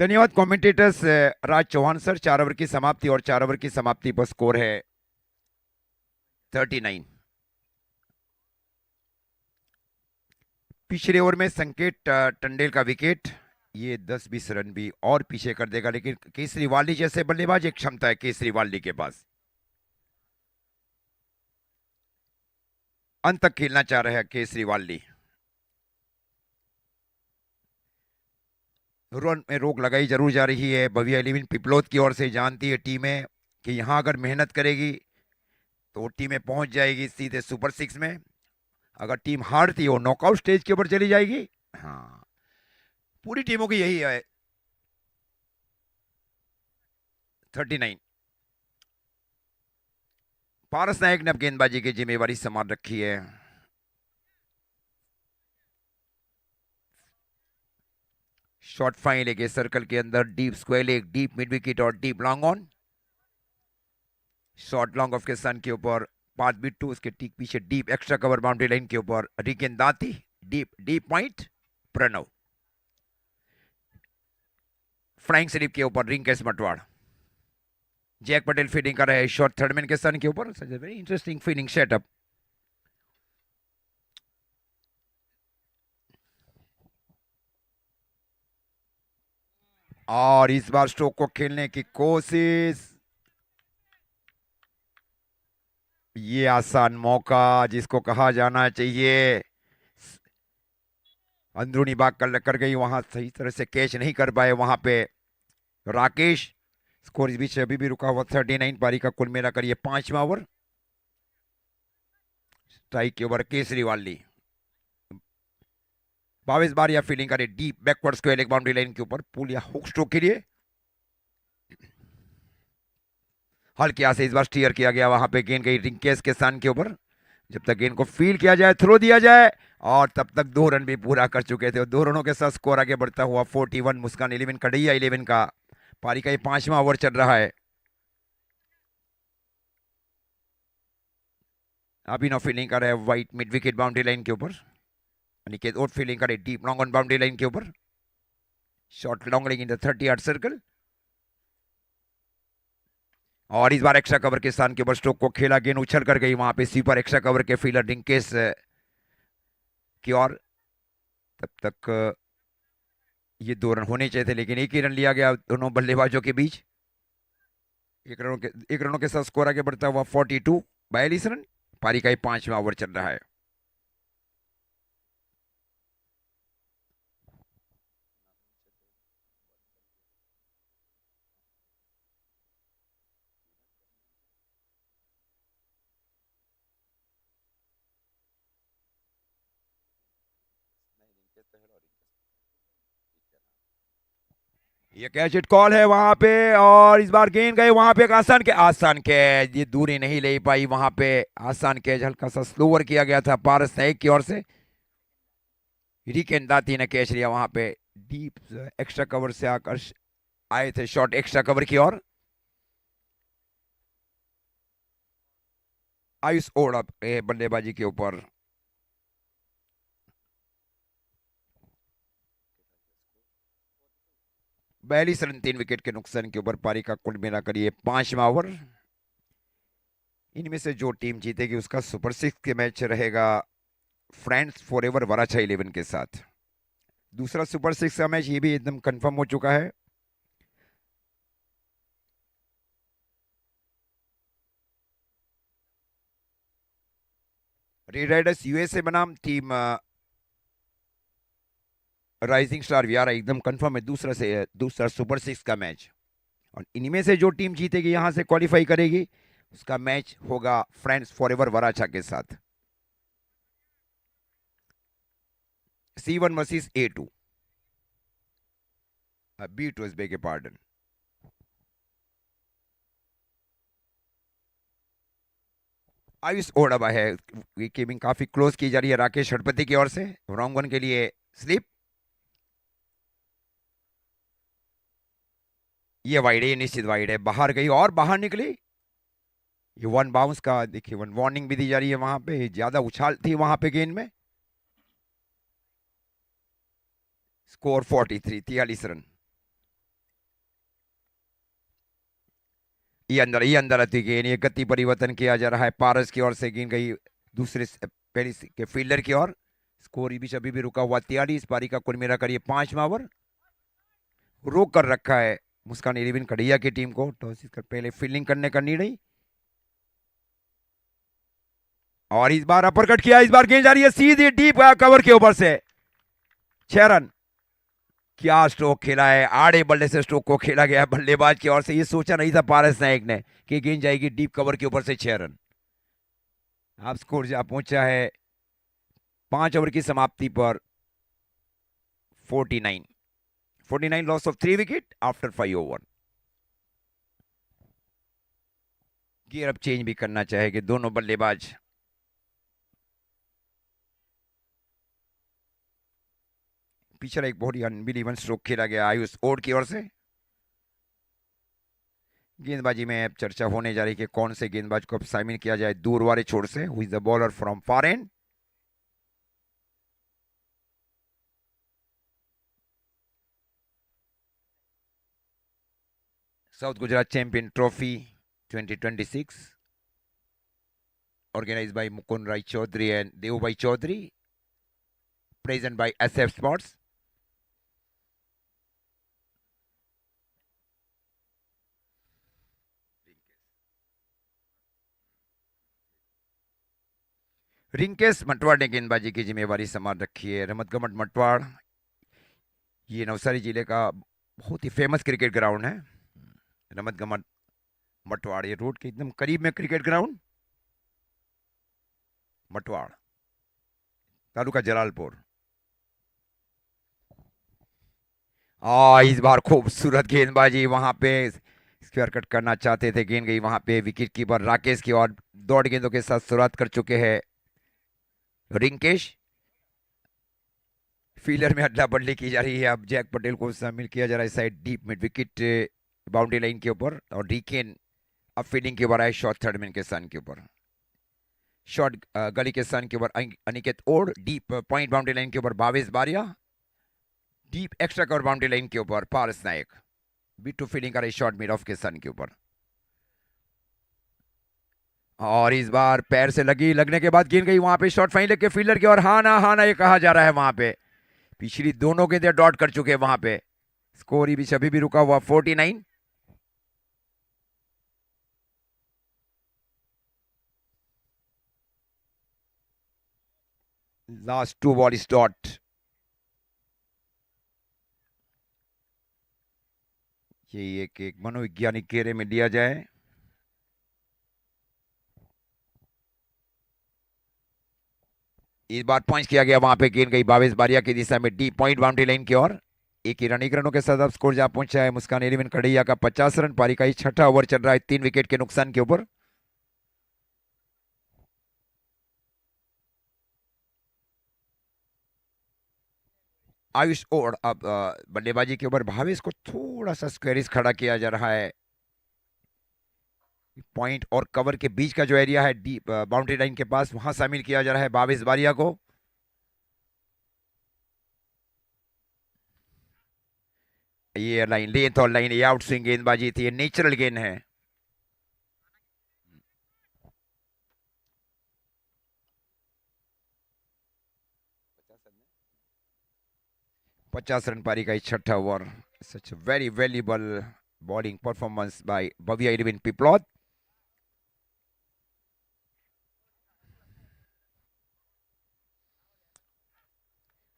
धन्यवाद कमेंटेटर्स राज चौहान सर। 4 ओवर की समाप्ति और 4 ओवर की समाप्ति पर स्कोर है 39। पिछले ओवर में संकेत टंडेल का विकेट, ये 10-20 रन भी और पीछे कर देगा, लेकिन केसरीवाली जैसे बल्लेबाज एक क्षमता है केसरीवाली के पास, अंत तक खेलना चाह रहे हैं केसरीवाली। रन में रोक लगाई जरूर जा रही है। भव्य 11 पिपलोद की ओर से जानती है टीमें कि यहां अगर मेहनत करेगी तो टीमें पहुंच जाएगी सीधे सुपर 6 में। अगर टीम हारती हो नॉकआउट स्टेज के ऊपर चली जाएगी। हाँ, पूरी टीमों की यही है। 39। पारस नायक ने अब गेंदबाजी की जिम्मेवारी संभाल रखी है। शॉर्ट फाइन लेके सर्कल के अंदर deep square leg, deep mid wicket और deep long on. Short long off के सन के ऊपर पाथ बीट टू, उसके ठीक पीछे deep extra cover boundary line के ऊपर Riken Dati, deep deep point Pranav. Flying slip के ऊपर रिंकेश मटवाड़। जैक पटेल फील्डिंग कर रहे हैं शॉर्ट थर्ड मैन के सन के ऊपर। Very interesting fielding setup. और इस बार स्ट्रोक को खेलने की कोशिश, ये आसान मौका जिसको कहा जाना चाहिए अंदरूनी भाग कर गई, वहां सही तरह से कैच नहीं कर पाए वहां पे राकेश। स्कोर इस बीच अभी भी रुका हुआ 39। पारी का कुल मिलाकर ये 5वां ओवर। स्ट्राइक के ओवर केसरीवाली 22 बार या फील्डिंग करे deep backward square leg boundary line के ऊपर पुल या हुक स्ट्रोक के लिए। हल्के से इस बार स्टीयर किया गया, वहां पे गेंद गई रिंकेश के सन के ऊपर। जब तक गेंद को फील किया जाए, थ्रो दिया जाए, और तब तक 2 रन भी पूरा कर चुके थे। 2 रनों के साथ स्कोर आगे बढ़ता हुआ 41। मुस्कान 11, कड़ैया 11 का पारी का ये 5वां ओवर चल रहा है। अभिनव फील्डिंग कर रहा है white mid wicket boundary line के ऊपर। अनिकेत ओट फील्डिंग करे deep long on boundary line के ऊपर। Short long leg in the 30 yard circle. और इस बार एक्स्ट्रा कवर के स्थान के ऊपर स्ट्रोक को खेला, गेंद उछल कर गई वहां पे स्वीपर एक्स्ट्रा कवर के फील्डर रिंकेश की ओर। तब तक ये 2 रन होने चाहिए थे, लेकिन एक ही रन लिया गया दोनों बल्लेबाजों के बीच। एक रनों के साथ स्कोर आगे बढ़ता हुआ 42, 42 रन। पारी का 5वां ओवर चल रहा है। ये कैच इट कॉल है वहां पे, और इस बार गेंद गए वहां पे एक आसान कैच, ये दूरी नहीं ले पाई वहां पे। आसान कैच हल्का सा स्लोवर किया गया था पारस नायक की ओर से। रिकेन दाती ने कैच लिया वहां पे, डीप एक्स्ट्रा कवर से आकर आए थे शॉर्ट एक्स्ट्रा कवर की ओर। आयुष ओढ़ बल्लेबाजी के ऊपर। बयालीस रन 3 विकेट के नुकसान के ऊपर पारी का कुल मिलाकर ये 5वां ओवर। इनमें से जो टीम जीतेगी उसका सुपर 6 के मैच रहेगा फ्रेंड्स फॉरएवर वराछा 11 के साथ। दूसरा सुपर 6 का मैच ये भी एकदम कंफर्म हो चुका है। रेड राइडर्स यूएसए बनाम टीम राइजिंग स्टार वियारा एकदम कंफर्म है दूसरा सुपर 6 का मैच। और इनमें से जो टीम जीतेगी यहां से क्वालिफाई करेगी, उसका मैच होगा फ्रेंड्स फॉरएवर वराछा के साथ। C1 versus A2, B2 is beg pardon. Ayush Odaba है, विकेटिंग काफी क्लोज की जा रही है राकेश हड़पति की ओर से। रॉन्ग वन के लिए स्लिप, ये वाइड है, ये निश्चित वाइड है, बाहर गई और बाहर निकली। ये वन बाउंस का देखिए, वन वार्निंग भी दी जा रही है वहां पे, ज्यादा उछाल थी वहां पे गेंद में। Score 43 run. ये अंदर आती गेंद, ये गति परिवर्तन किया जा रहा है, पारस की ओर से गेंद गई दूसरे पहले के फील्डर की ओर। स्कोर भी अभी भी रुका हुआ 43। पारी का कुल मिलाकर ये 5वां ओवर रोक कर रखा है मुस्कान 11 कड़िया की टीम को। टॉस कर पहले फील्डिंग करने का निर्णय, और इस बार अपर कट किया। इस बार गेंद जा रही है सीधी डीप कवर के ऊपर से, 6 रन। क्या स्ट्रोक खेला है, आड़े बल्ले से स्ट्रोक को खेला गया बल्लेबाज की ओर से। ये सोचा नहीं था पारस नायक ने कि गेंद जाएगी डीप कवर के ऊपर से 6 रन। अब स्कोर जा पहुंचा है 5 ओवर की समाप्ति पर 49 loss of 3 wicket after 5 over. Gear अब चेंज भी करना चाहेंगे दोनों बल्लेबाज। पिछला एक बहुत ही अनबिलीवन स्ट्रोक खेला गया आयुष ओड की ओर से। गेंदबाजी में अब चर्चा होने जा रही है कि कौन से गेंदबाज को अब शामिल किया जाए दूर वाले छोर से। Who is the bowler from far and. South Gujarat champion trophy 2026 organized by Mukund Rai Chaudhary and Devbhai Chaudhary, present by SF Sports. Rinkesh Matwad ने गेंदबाजी की जिम्मेवारी संभाल रखी है। रमतगमन मटवाड़ ये नवसारी जिले का बहुत ही फेमस क्रिकेट ग्राउंड है। रमतगमन मटवाड़ ये रोड के एकदम करीब में क्रिकेट ग्राउंड, मटवाड़ तालुका जलालपुर। इस बार खूबसूरत गेंदबाजी वहां पे, स्क्वायर कट करना चाहते थे, गेंद गई वहां पे विकेट कीपर राकेश की ओर। दौड़ गेंदों के साथ शुरुआत कर चुके हैं रिंकेश। फील्डर में अदला बदली की जा रही है, अब जैक पटेल को शामिल किया जा रहा है side deep mid wicket boundary line के ऊपर। और डीकेन अब फील्डिंग के ऊपर आए शॉर्ट थर्ड मैन के सन के ऊपर, शॉर्ट गली के सन के ऊपर Aniket Od. Deep point boundary line के ऊपर Bhavesh Baria. Deep extra cover boundary line के ऊपर पारस नायक। बिट्टू फील्डिंग कर रही शॉर्ट मिड ऑफ के सन के ऊपर। और इस बार पैर से लगने के बाद गेंद गई वहां पे शॉर्ट फाइन लेके फील्डर की और हाना ये कहा जा रहा है वहां पे। पिछली दोनों गेंदें डॉट कर चुके हैं वहां पे। स्कोर ही अभी भी रुका हुआ 49। Last 2 ball is dot. ये एक मनोवैज्ञानिक घेरे में लिया जाए। इस बार पॉइंट किया गया वहां पे, गेंद गई भावेश बारिया की दिशा में डीप पॉइंट बाउंड्री लाइन की ओर। एक रनों के साथ अब स्कोर जहां पहुंचा है मुस्कान 11 कड़ैया का 50 रन। पारी का 6वां ओवर चल रहा है 3 विकेट के नुकसान के ऊपर। आयुष और अब बल्लेबाजी के ऊपर भावेश को थोड़ा सा स्क्वेरिस खड़ा किया जा रहा है। पॉइंट और कवर के बीच का जो एरिया है डीप बाउंड्री लाइन के पास, वहां शामिल किया जा रहा है भावेश बारिया को। ये लाइन लेंथ और लाइन ये आउट स्विंग गेंदबाजी थी, ये नेचुरल गेंद है। पचास रन पारी का 6वां over. Such very valuable bowling performance by Bhavya Irwin Piplaud.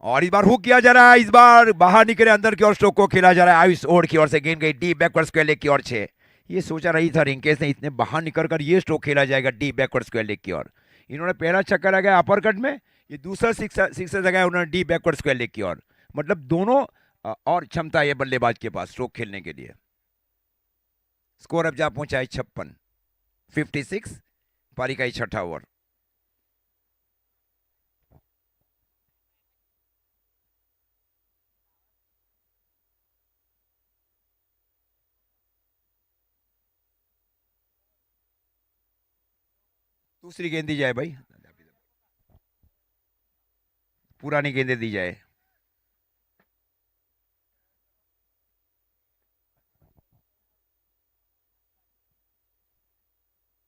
और इस बार हुक किया जा रहा है, इस बार बाहर निकले, अंदर की ओर स्ट्रोक को खेला जा रहा है आयुष ओड की ओर से। गेंद गई डीप बैकवर्ड स्क्वायर लेग की ओर 6। ये सोचा नहीं था रिंकेश ने, इतने बाहर निकल कर ये स्ट्रोक खेला जाएगा डीप बैकवर्ड स्क्वायर लेग की ओर। इन्होंने पहला छक्का लगाया अपर कट में, ये दूसरा सिक्सर लगाया उन्होंने डीप बैकवर्ड स्क्वायर लेग की ओर। मतलब दोनों और क्षमता है बल्लेबाज के पास स्ट्रोक खेलने के लिए। स्कोर अब जा पहुंचा है 56 पारी का 6ठा ओवर। दूसरी गेंद दी जाए भाई, पुरानी गेंदें दी जाए।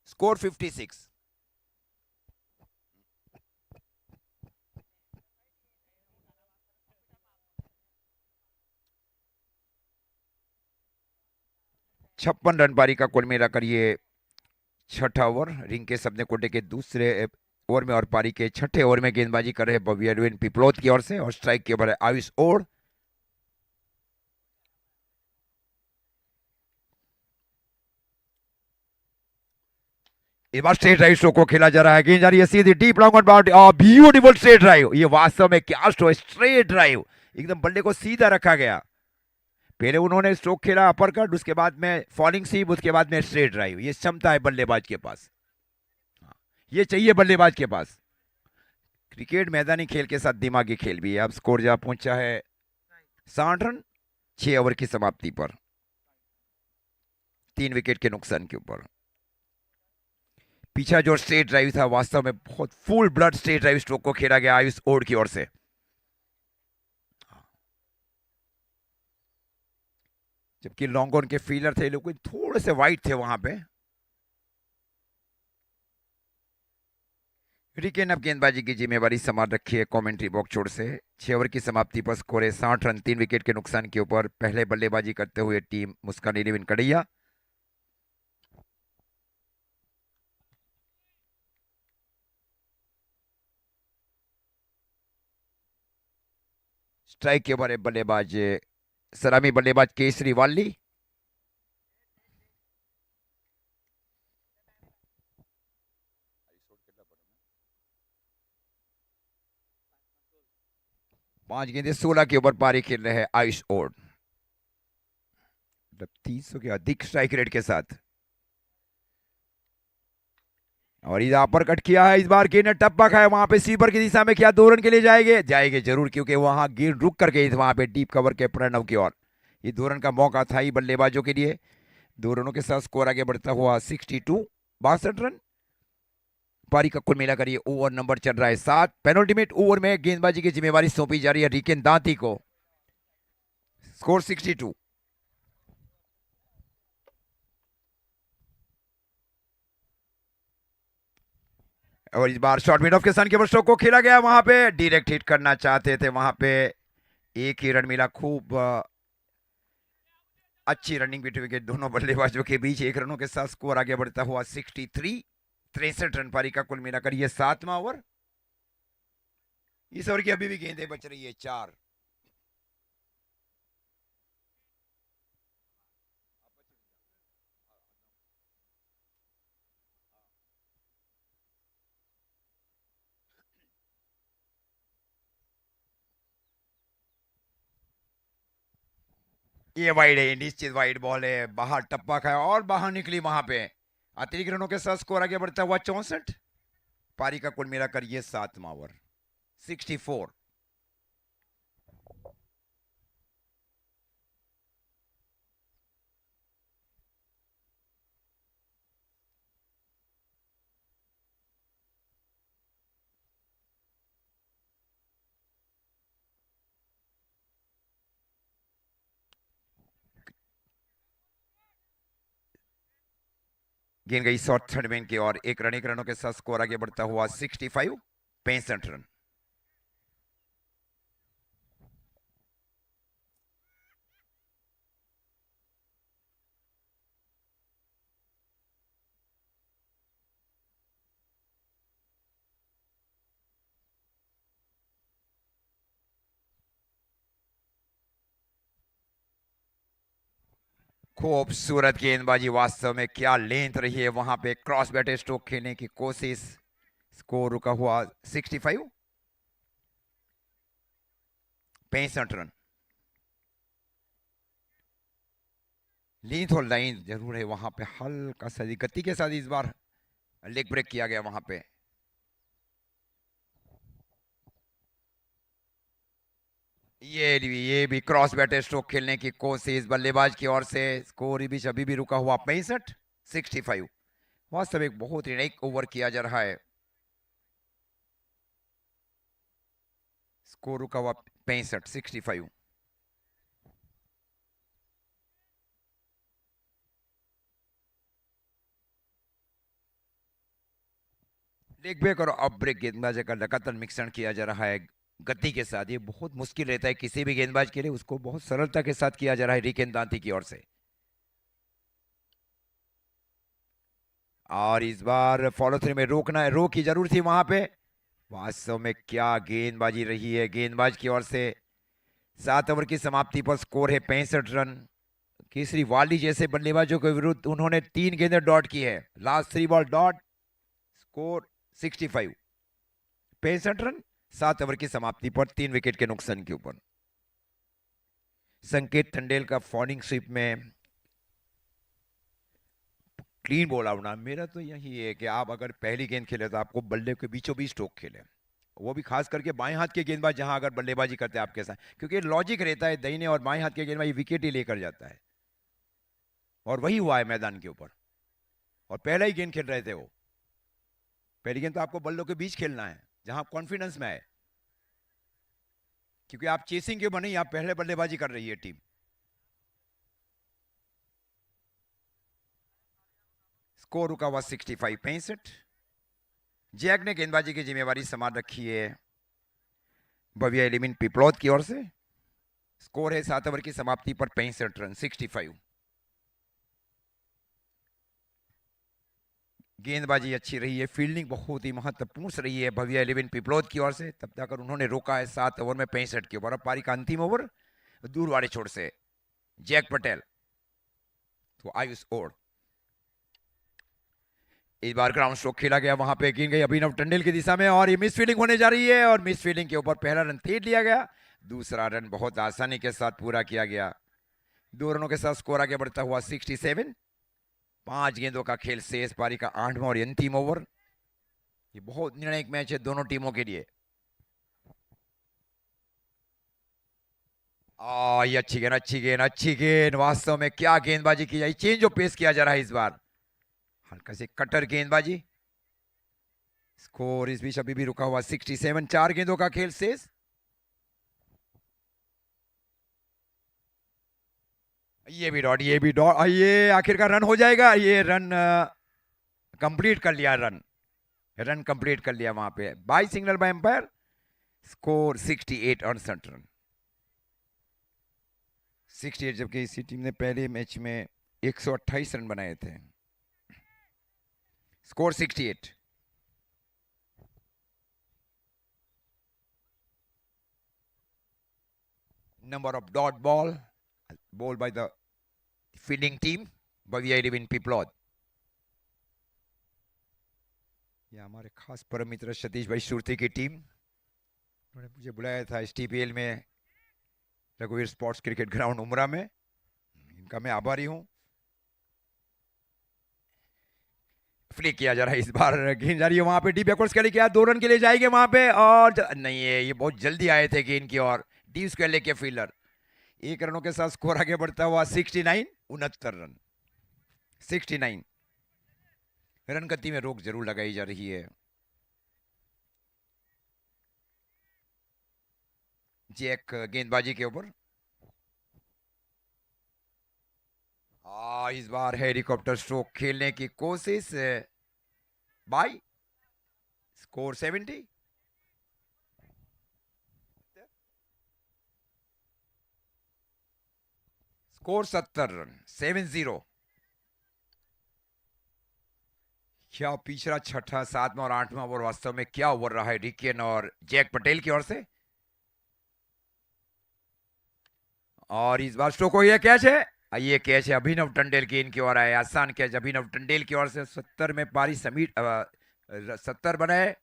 स्कोर 56। छप्पन रन पारी का कुल मिलाकर ये 6ठा ओवर। रिंकेश अपने कोटे के दूसरे ओवर में और पारी के 6ठे ओवर में गेंदबाजी कर रहे बॉबी एडविन पिपलोद की ओर से, और स्ट्राइक के ऊपर है आयुष ओड। इस बार स्ट्रेट ड्राइव स्ट्रोक को खेला जा रहा है, गेंद जा रही है सीधी deep long on boundary, beautiful straight drive. ये वास्तव में क्या स्ट्रोक, स्ट्रेट ड्राइव, एकदम बल्ले को सीधा रखा गया। पहले उन्होंने स्ट्रोक खेला अपर कट, उसके बाद में फॉलिंग सीम, उसके बाद में स्ट्रेट ड्राइव। ये क्षमता है बल्लेबाज के पास, ये चाहिए बल्लेबाज के पास। क्रिकेट मैदानी खेल के साथ दिमागी खेल भी है। अब स्कोर जा पहुंचा है 60 रन 6 ओवर की समाप्ति पर, 3 विकेट के नुकसान के ऊपर। पीछा जो स्ट्रेट ड्राइव था वास्तव में बहुत full blood straight drive stroke को खेला गया आयुष ओड की ओर से। जबकि लॉन्ग ऑन के फील्डर थे लोग थोड़े से वाइट थे वहां पे। रिकेन अब गेंदबाजी की जिम्मेवारी संभाल रखी है कमेंट्री बॉक्स छोड़ से। 6 ओवर की समाप्ति पर स्कोर है 60 रन 3 विकेट के नुकसान के ऊपर। पहले बल्लेबाजी करते हुए टीम मुस्कान 11 कड़ैया। स्ट्राइक के ऊपर बल्लेबाज सलामी बल्लेबाज केसरी वाली। पांच गेंदे 16 के ऊपर पारी खेल रहे हैं आयुष ओड, मतलब 300 के अधिक स्ट्राइक रेट के साथ। और इधर अपर कट किया है, इस बार गेंद ने टप्पा खाया वहां पे सीपर की दिशा में। क्या 2 रन के लिए जाएंगे जरूर, क्योंकि वहां गेंद रुक कर गई थी वहां पे डीप कवर के प्रणव की ओर। ये 2 रन का मौका था ही बल्लेबाजों के लिए। 2 रनों के साथ स्कोर आगे बढ़ता हुआ 62 रन। पारी का कुल मिलाकर ये ओवर नंबर चल रहा है 7। पेनल्टीमेट ओवर में गेंदबाजी की जिम्मेवारी सौंपी जा रही है रिकेन दांती को। स्कोर 62। और इस बार शॉर्ट मिड ऑफ के सन के स्ट्रोक को खेला गया, वहां पे डायरेक्ट हिट करना चाहते थे, वहां पे एक ही रन मिला। खूब अच्छी रनिंग बिटवीन के दोनों बल्लेबाजों के बीच। 1 रनों के साथ स्कोर आगे बढ़ता हुआ 63 रन पारी का कुल मिलाकर ये 7वां ओवर। इस ओवर की अभी भी गेंदें बच रही है 4। ये वाइड है, निश्चित वाइड बॉल है, बाहर टप्पा खाया और बाहर निकली वहां पे। अतिरिक्त रनों के साथ स्कोर आगे बढ़ता हुआ 64। पारी का कुल मिलाकर ये 7वां ओवर 64। गेंद गई शॉर्ट थर्ड मैन की ओर। 1 रनों के साथ स्कोर आगे बढ़ता हुआ 65 65 रन। खूबसूरत गेंदबाजी, वास्तव में क्या लेंथ रही है वहां पे, क्रॉस बैटे स्ट्रोक खेलने की कोशिश। स्कोर रुका हुआ 65, 65 रन। लेंथ और लाइन जरूर है वहां पे, हल्का सा गति के साथ इस बार लेग ब्रेक किया गया वहां पे। ये भी क्रॉस बैटर स्ट्रोक खेलने की कोशिश बल्लेबाज की ओर से। स्कोर बीच अभी भी रुका हुआ 65, 65। वास्तव में एक बहुत यूनिक ओवर किया जा रहा है। स्कोर रुका हुआ 65, 65। लेग ब्रेक और ऑफ ब्रेक गेंदबाजी का लगातार मिश्रण किया जा रहा है गति के साथ। ये बहुत मुश्किल रहता है किसी भी गेंदबाज के लिए, उसको बहुत सरलता के साथ किया जा रहा है रिकेन दांती की ओर से। और इस बार फॉलो थ्रू में रोकना है, रोक की जरूर थी वहां पे। वास्तव में क्या गेंदबाजी रही है गेंदबाज की ओर से। 7 ओवर की समाप्ति पर स्कोर है 65 रन। केसरी वाली जैसे बल्लेबाजों के विरुद्ध उन्होंने 3 गेंदें डॉट की है, last 3 ball dot. Score 65, 65 run 7 over की समाप्ति पर 3 विकेट के नुकसान के ऊपर। संकेत टंडेल का फॉर्निंग स्वीप में क्लीन बॉल आउट। मेरा तो यही है कि आप अगर पहली गेंद खेले तो आपको बल्ले के बीचों बीच स्ट्रोक खेले, वो भी खास करके बाएं हाथ के गेंदबाज जहां अगर बल्लेबाजी करते हैं आपके साथ, क्योंकि लॉजिक रहता है दाहिने और बाएं हाथ के गेंदबाज विकेट ही लेकर जाता है, और वही हुआ है मैदान के ऊपर। और पहला ही गेंद खेल रहे थे वो। पहली गेंद तो आपको बल्लों के बीच खेलना है जहां आप कॉन्फिडेंस में आए, क्योंकि आप चेसिंग के ऊपर नहीं, आप पहले बल्लेबाजी कर रही है टीम। स्कोर रुका हुआ 65, 65। जैक ने गेंदबाजी की जिम्मेवारी संभाल रखी है भव्या एलिमिन पिपलौद की ओर से। स्कोर है 7 ओवर की समाप्ति पर 65 रन, 65। गेंदबाजी अच्छी रही है, फील्डिंग बहुत ही महत्वपूर्ण रही है भव्या एलिविन पिपलौद की ओर से, तब तक उन्होंने रोका है 7 ओवर में 65 के ऊपर। अब पारी का अंतिम ओवर दूर वाले छोर से जैक पटेल तो आयुष ओड। इस बार ग्राउंड स्ट्रोक खेला गया, वहां पे गेंद गई अभिनव टंडेल की दिशा में, और ये मिस फील्डिंग होने जा रही है, और मिस फील्डिंग के ऊपर पहला रन तेज लिया गया, दूसरा रन बहुत आसानी के साथ पूरा किया गया। 2 रनों के साथ स्कोर आगे बढ़ता हुआ 67। 5 गेंदों का खेल शेष, पारी का 8वां और अंतिम ओवर। ये बहुत निर्णायक मैच है दोनों टीमों के लिए। ये अच्छी गेंद, अच्छी गेंद, अच्छी गेंद। वास्तव में क्या गेंदबाजी की जाए, चेंज ऑफ पेस किया जा रहा है इस बार, हल्का से कटर गेंदबाजी। स्कोर इस बीच अभी भी रुका हुआ 67। 4 गेंदों का खेल शेष। ये भी डॉट, ये भी डॉट, ये आखिरकार रन हो जाएगा। ये रन कंप्लीट कर लिया, रन कंप्लीट कर लिया वहां पे by signal by umpire. Score 68, 68 run, 68, जबकि इसी टीम ने पहले मैच में 128 रन बनाए थे। Score 68। Number of dot ball by the fielding team Bhavya Elvin Piplaud. ये हमारे खास परम मित्र सतीश भाई सुरती की टीम, उन्होंने मुझे बुलाया था STPL में रघुवीर स्पोर्ट्स क्रिकेट ग्राउंड उमरा में, इनका मैं आभारी हूं। फ्लिक किया जा रहा है इस बार, गेंद जा रही है वहां पे, डीप बैकवर्ड्स के लिए क्या 2 रन के लिए जाएंगे वहां पे, और नहीं है, ये बहुत जल्दी आए थे गेंद की और डीप स्क्वायर लेके फील्डर। 1 रनों के साथ स्कोर आगे बढ़ता हुआ 69, 69 रन, 69 रन। गति में रोक जरूर लगाई जा रही है। जैक गेंदबाजी के ऊपर, इस बार हेलीकॉप्टर स्ट्रोक खेलने की कोशिश बाय। स्कोर 70। Score 70 run, 70। क्या पिछला 6ठा, 7वां और 8वां ओवर वास्तव में क्या ओवर रहा है रिकेन और जैक पटेल की ओर से। और इस बार स्ट्रोक हो गया, कैच है, ये कैच है अभिनव टंडेल की इनकी ओर आए, आसान कैच अभिनव टंडेल की ओर से। 70 में पारी समीट 70 बनाए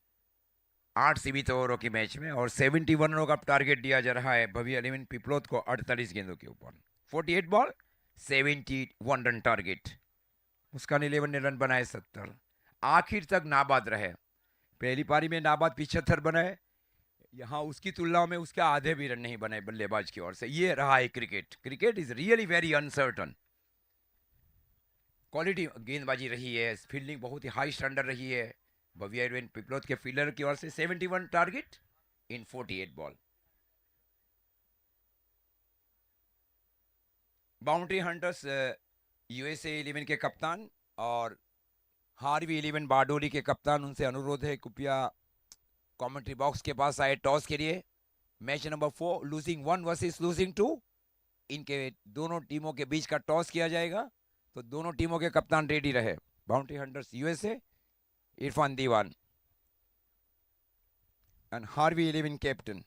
8 सीमित ओवरों की मैच में, और 71 रनों का टारगेट दिया जा रहा है भव्य अलीविन पिपलोद को 48 गेंदों के ऊपर। 48 बॉल 71 रन टारगेट। मुस्कान 11 ने रन बनाए 70, आखिर तक नाबाद रहे। पहली पारी में नाबाद 75 बनाए, यहाँ उसकी तुलना में उसके आधे भी रन नहीं बने बल्लेबाज की ओर से। ये रहा है cricket. Cricket is really very uncertain. Quality गेंदबाजी रही है, फील्डिंग बहुत ही हाई स्टैंडर्ड रही है भव्य अरविंद पिपलोद के फील्डर की ओर से। 71 टारगेट इन 48 बॉल। बाउंड्री हंटर्स यूएसए 11 के कप्तान और हार्वी 11 बारडोली के कप्तान, उनसे अनुरोध है कृपया कमेंट्री बॉक्स के पास आए टॉस के लिए। Match number 4 losing 1 versus losing 2, इनके दोनों टीमों के बीच का टॉस किया जाएगा, तो दोनों टीमों के कप्तान रेडी रहे। Boundary hunters USA Irfan Diwan and Harvey 11 captain.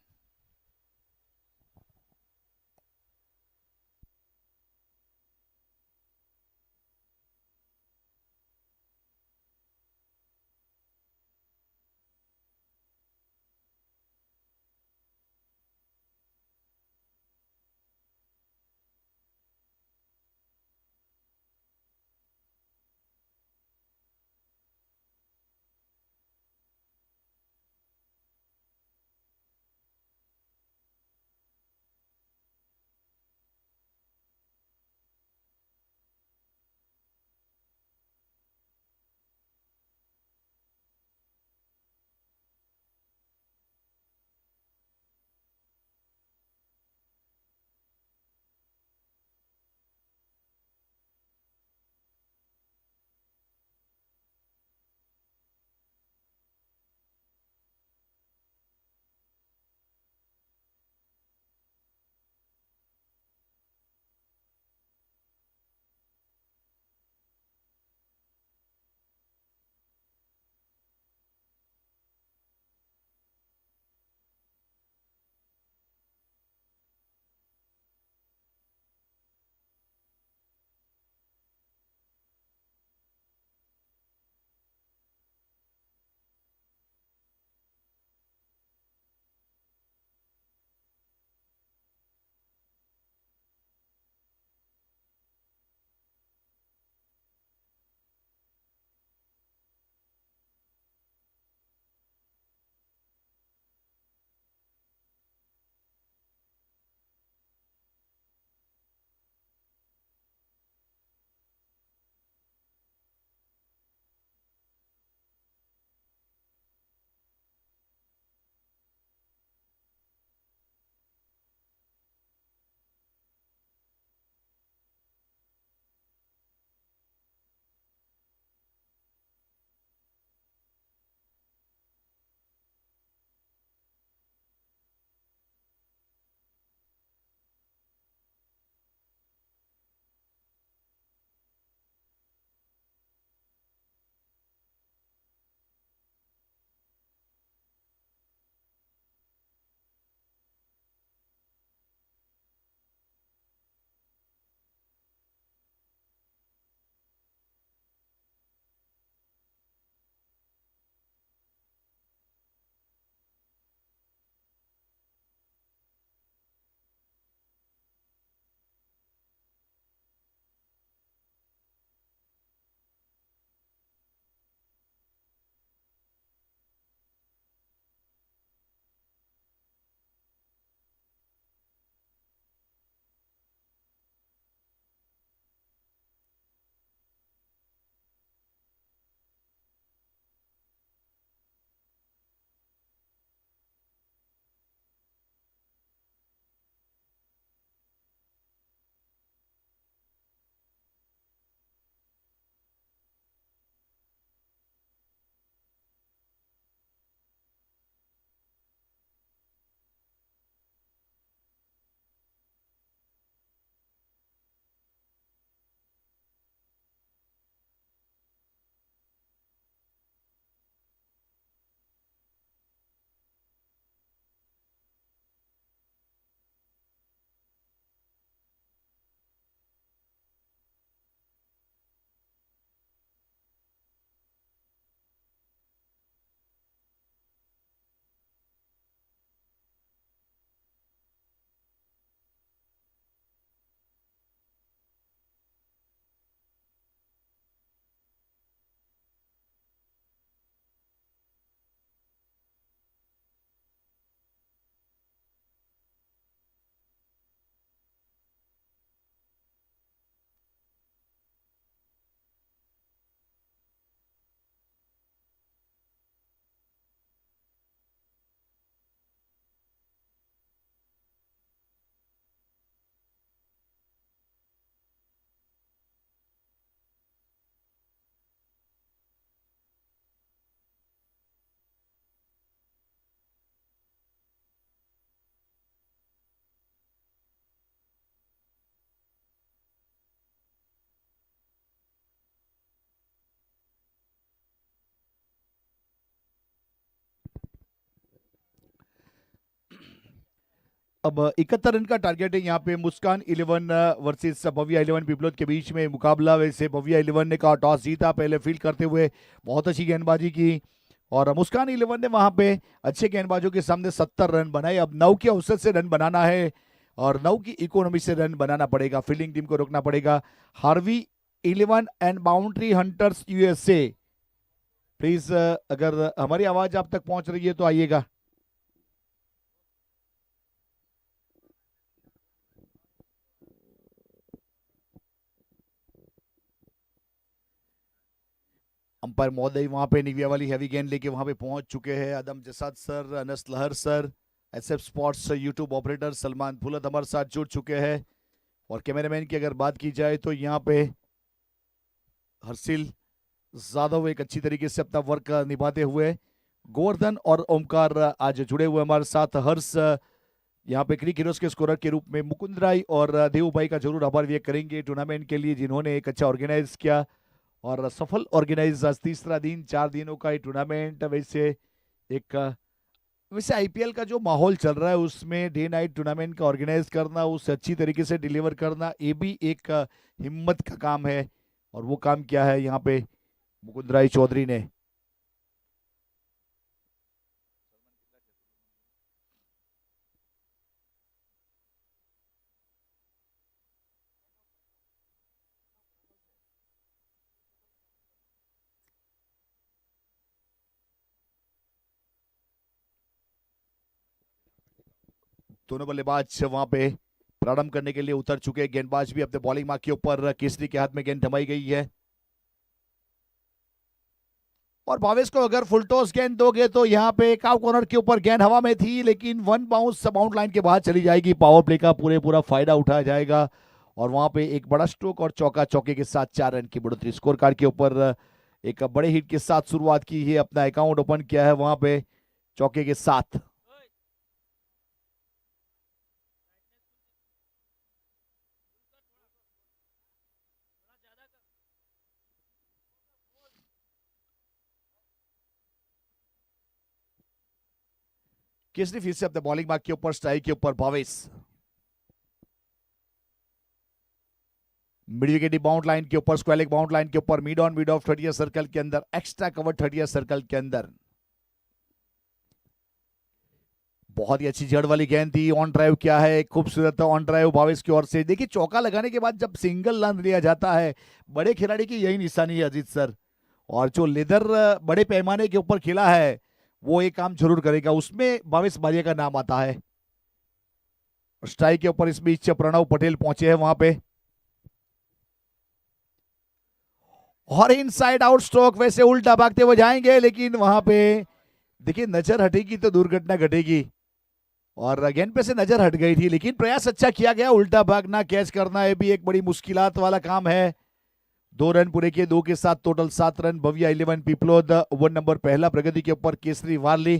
अब 71 रन का टारगेट है यहाँ पे। मुस्कान 11 वर्सेस भव्या 11 पीपलोद के बीच में मुकाबला। वैसे भव्या 11 ने कहा टॉस जीता, पहले फील्ड करते हुए बहुत अच्छी गेंदबाजी की और मुस्कान 11 ने वहां पे अच्छे गेंदबाजों के सामने 70 रन बनाए। अब 9 के औसत से रन बनाना है और 9 की इकोनॉमी से रन बनाना पड़ेगा, फील्डिंग टीम को रोकना पड़ेगा। Harvey 11 and boundary hunters USA, please अगर हमारी आवाज आप तक पहुंच रही है तो आइएगा। अंपायर महोदय वहां पे निविया वाली हैवी गेंद लेके वहां पे पहुंच चुके हैं। आदम जसाद सर, अनस लहर sir, SF sports YouTube operator Salman फुलत हमारे साथ जुड़ चुके हैं। और कैमरामैन की अगर बात की जाए तो यहाँ पे हर्षिल जाधव एक अच्छी तरीके से अपना वर्क निभाते हुए, गोवर्धन और ओमकार आज जुड़े हुए हमारे साथ। हर्ष यहाँ पे क्रिक हीरोज के स्कोरर के रूप में मुकुंद राय और देव भाई का जरूर आभार व्यक्त करेंगे टूर्नामेंट के लिए, जिन्होंने एक अच्छा ऑर्गेनाइज किया और सफल ऑर्गेनाइज। आज तीसरा दिन, 4 दिनों का ये टूर्नामेंट। वैसे आईपीएल का जो माहौल चल रहा है उसमें डे नाइट टूर्नामेंट का ऑर्गेनाइज करना, उसे अच्छी तरीके से डिलीवर करना, ये भी एक हिम्मत का काम है। और वो काम क्या है यहाँ पे मुकुंद राय चौधरी ने। दोनों बल्लेबाज वहां पे प्रारंभ करने के लिए उतर चुके। गेंदबाज भी अपने बॉलिंग मार्क के ऊपर, केसरी के हाथ में गेंद थमाई गई है और भावेश को अगर फुल टॉस गेंद दोगे तो यहाँ पे काउ कॉर्नर के ऊपर गेंद हवा में थी, लेकिन वन बाउंस बाउंड लाइन के बाहर चली जाएगी। पावर प्ले का पूरा फायदा उठाया जाएगा और वहां पे एक बड़ा स्ट्रोक और चौका चौके के साथ 4 रन की बढ़ोतरी। स्कोर कार्ड के ऊपर एक बड़े हिट के साथ शुरुआत की है, अपना अकाउंट ओपन किया है वहां पे चौके के साथ। केसरी फिर से अपने बॉलिंग मार्क के ऊपर, स्ट्राइक के ऊपर Bhavesh. Mid wicket bound line के ऊपर, स्क्वायर लेग बाउंड लाइन के ऊपर, mid on mid of 30 circle के अंदर, एक्स्ट्रा कवर 30 सर्कल के अंदर। बहुत ही अच्छी जड़ वाली गेंद थी। ऑन ड्राइव क्या है, खूबसूरत ऑन ड्राइव भावेश की ओर से। देखिए चौका लगाने के बाद जब सिंगल रन लिया जाता है, बड़े खिलाड़ी की यही निशानी है अजीत सर। और जो लेदर बड़े पैमाने के ऊपर खेला है वो एक काम जरूर करेगा, उसमें भावेश बारिया का नाम आता है। स्ट्राइक के ऊपर इस बीच प्रणव पटेल पहुंचे हैं वहां पे और इनसाइड आउट स्ट्रोक। वैसे उल्टा भागते हुए जाएंगे, लेकिन वहां पे देखिए नजर हटेगी तो दुर्घटना घटेगी और गेंद पे से नजर हट गई थी, लेकिन प्रयास अच्छा किया गया। उल्टा भागना, कैच करना, ये भी एक बड़ी मुश्किलात वाला काम है। 2 रन पूरे किए, 2 के साथ total 7 run. Bhavya 11 Piplod 1 number पहला प्रगति के ऊपर केसरी वारली।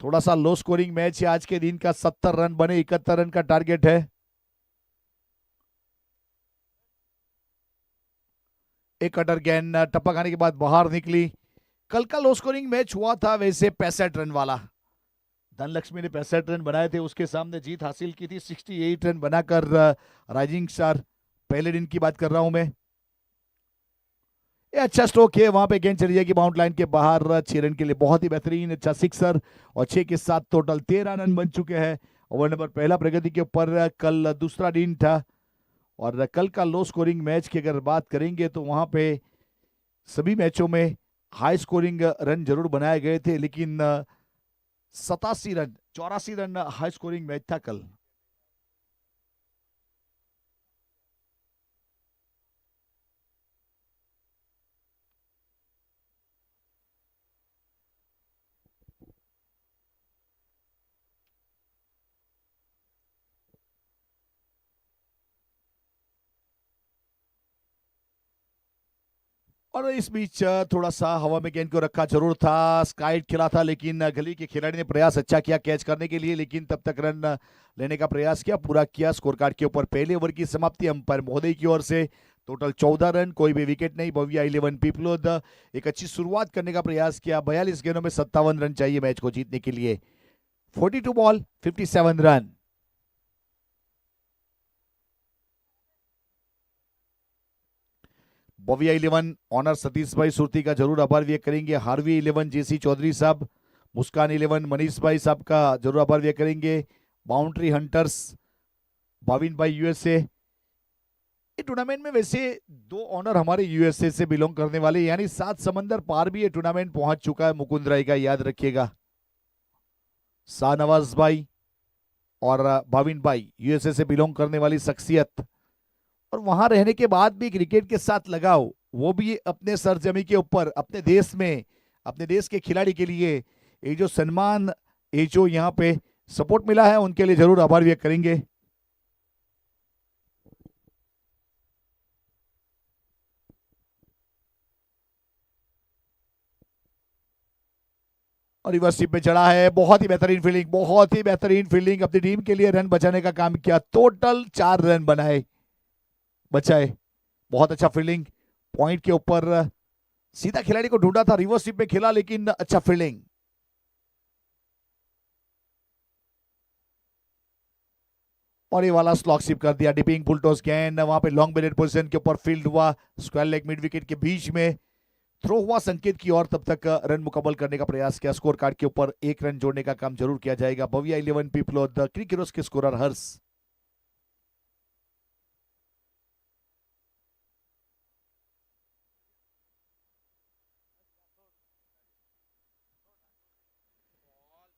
थोड़ा सा लो स्कोरिंग मैच है आज के दिन का। 70 रन बने, 71 रन का टारगेट है। एक कटर गेंद टप्पा खाने के बाद बाहर निकली। कल का लो स्कोरिंग मैच हुआ था वैसे 65 रन वाला। धनलक्ष्मी ने 65 रन बनाए थे, उसके सामने जीत हासिल की थी 68 रन बनाकर राइजिंग स्टार। पहले दिन की बात कर रहा हूं मैं। ये अच्छा स्ट्रोक है, वहां पे गेंद चली जाएगी बाउंड लाइन के बाहर 6 रन के लिए। बहुत ही बेहतरीन अच्छा सिक्सर और 6 के साथ टोटल 13 रन बन चुके हैं। ओवर नंबर पहला प्रगति के ऊपर। कल दूसरा दिन था और कल का लो स्कोरिंग मैच की अगर बात करेंगे तो वहां पे सभी मैचों में हाई स्कोरिंग रन जरूर बनाए गए थे, लेकिन 87 run 84 run high scoring match था कल। और इस बीच थोड़ा सा हवा में गेंद को रखा जरूर था, स्काइड खेला था, लेकिन गली के खिलाड़ी ने प्रयास अच्छा किया कैच करने के लिए, लेकिन तब तक रन लेने का प्रयास किया, पूरा किया। स्कोर कार्ड के ऊपर पहले ओवर की समाप्ति अंपायर महोदय की ओर से। टोटल 14 रन, कोई भी विकेट नहीं। भव्या 11 पीपलोद एक अच्छी शुरुआत करने का प्रयास किया। 42 गेंदों में 57 रन चाहिए मैच को जीतने के लिए। 42 बॉल 57 रन। बविया 11 ऑनर सतीश भाई सुरती का जरूर आभार व्यक्त करेंगे। हार्वी 11 जेसी चौधरी साहब, मुस्कान 11 मनीष भाई साहब का जरूर आभार व्यक्त करेंगे। बाउंड्री हंटर्स भाविन भाई यूएसए। ये टूर्नामेंट में वैसे 2 ऑनर हमारे यूएसए से बिलोंग करने वाले, यानी 7 समंदर पार भी ये टूर्नामेंट पहुंच चुका है मुकुंद राय का, याद रखिएगा। शाहनवाज भाई और भाविन भाई यूएसए से बिलोंग करने वाली शख्सियत, और वहां रहने के बाद भी क्रिकेट के साथ लगाव, वो भी अपने सरजमी के ऊपर अपने देश में, अपने देश के खिलाड़ी के लिए ये जो सम्मान, ये जो यहाँ पे सपोर्ट मिला है, उनके लिए जरूर आभार व्यक्त करेंगे। और रिवर्सिप में चढ़ा है, बहुत ही बेहतरीन फील्डिंग, बहुत ही बेहतरीन फील्डिंग, अपनी टीम के लिए रन बचाने का काम किया। टोटल 4 रन बचाए। बहुत अच्छा फील्डिंग, पॉइंट के ऊपर सीधा खिलाड़ी को ढूंढा था, रिवर्सिप में खेला, लेकिन अच्छा फील्डिंग। और ये वाला स्लॉग शिप कर दिया, डिपिंग फुल टॉस गेंद, वहां पे लॉन्ग बेलेट पोजीशन के ऊपर फील्ड हुआ, स्क्वायर लेग मिड विकेट के बीच में थ्रो हुआ संकेत की ओर, तब तक रन मुकम्मल करने का प्रयास किया। स्कोर कार्ड के ऊपर 1 रन जोड़ने का काम जरूर किया जाएगा। बविया 11 पीपल द क्रिक हीरोज के स्कोरर हर्ष।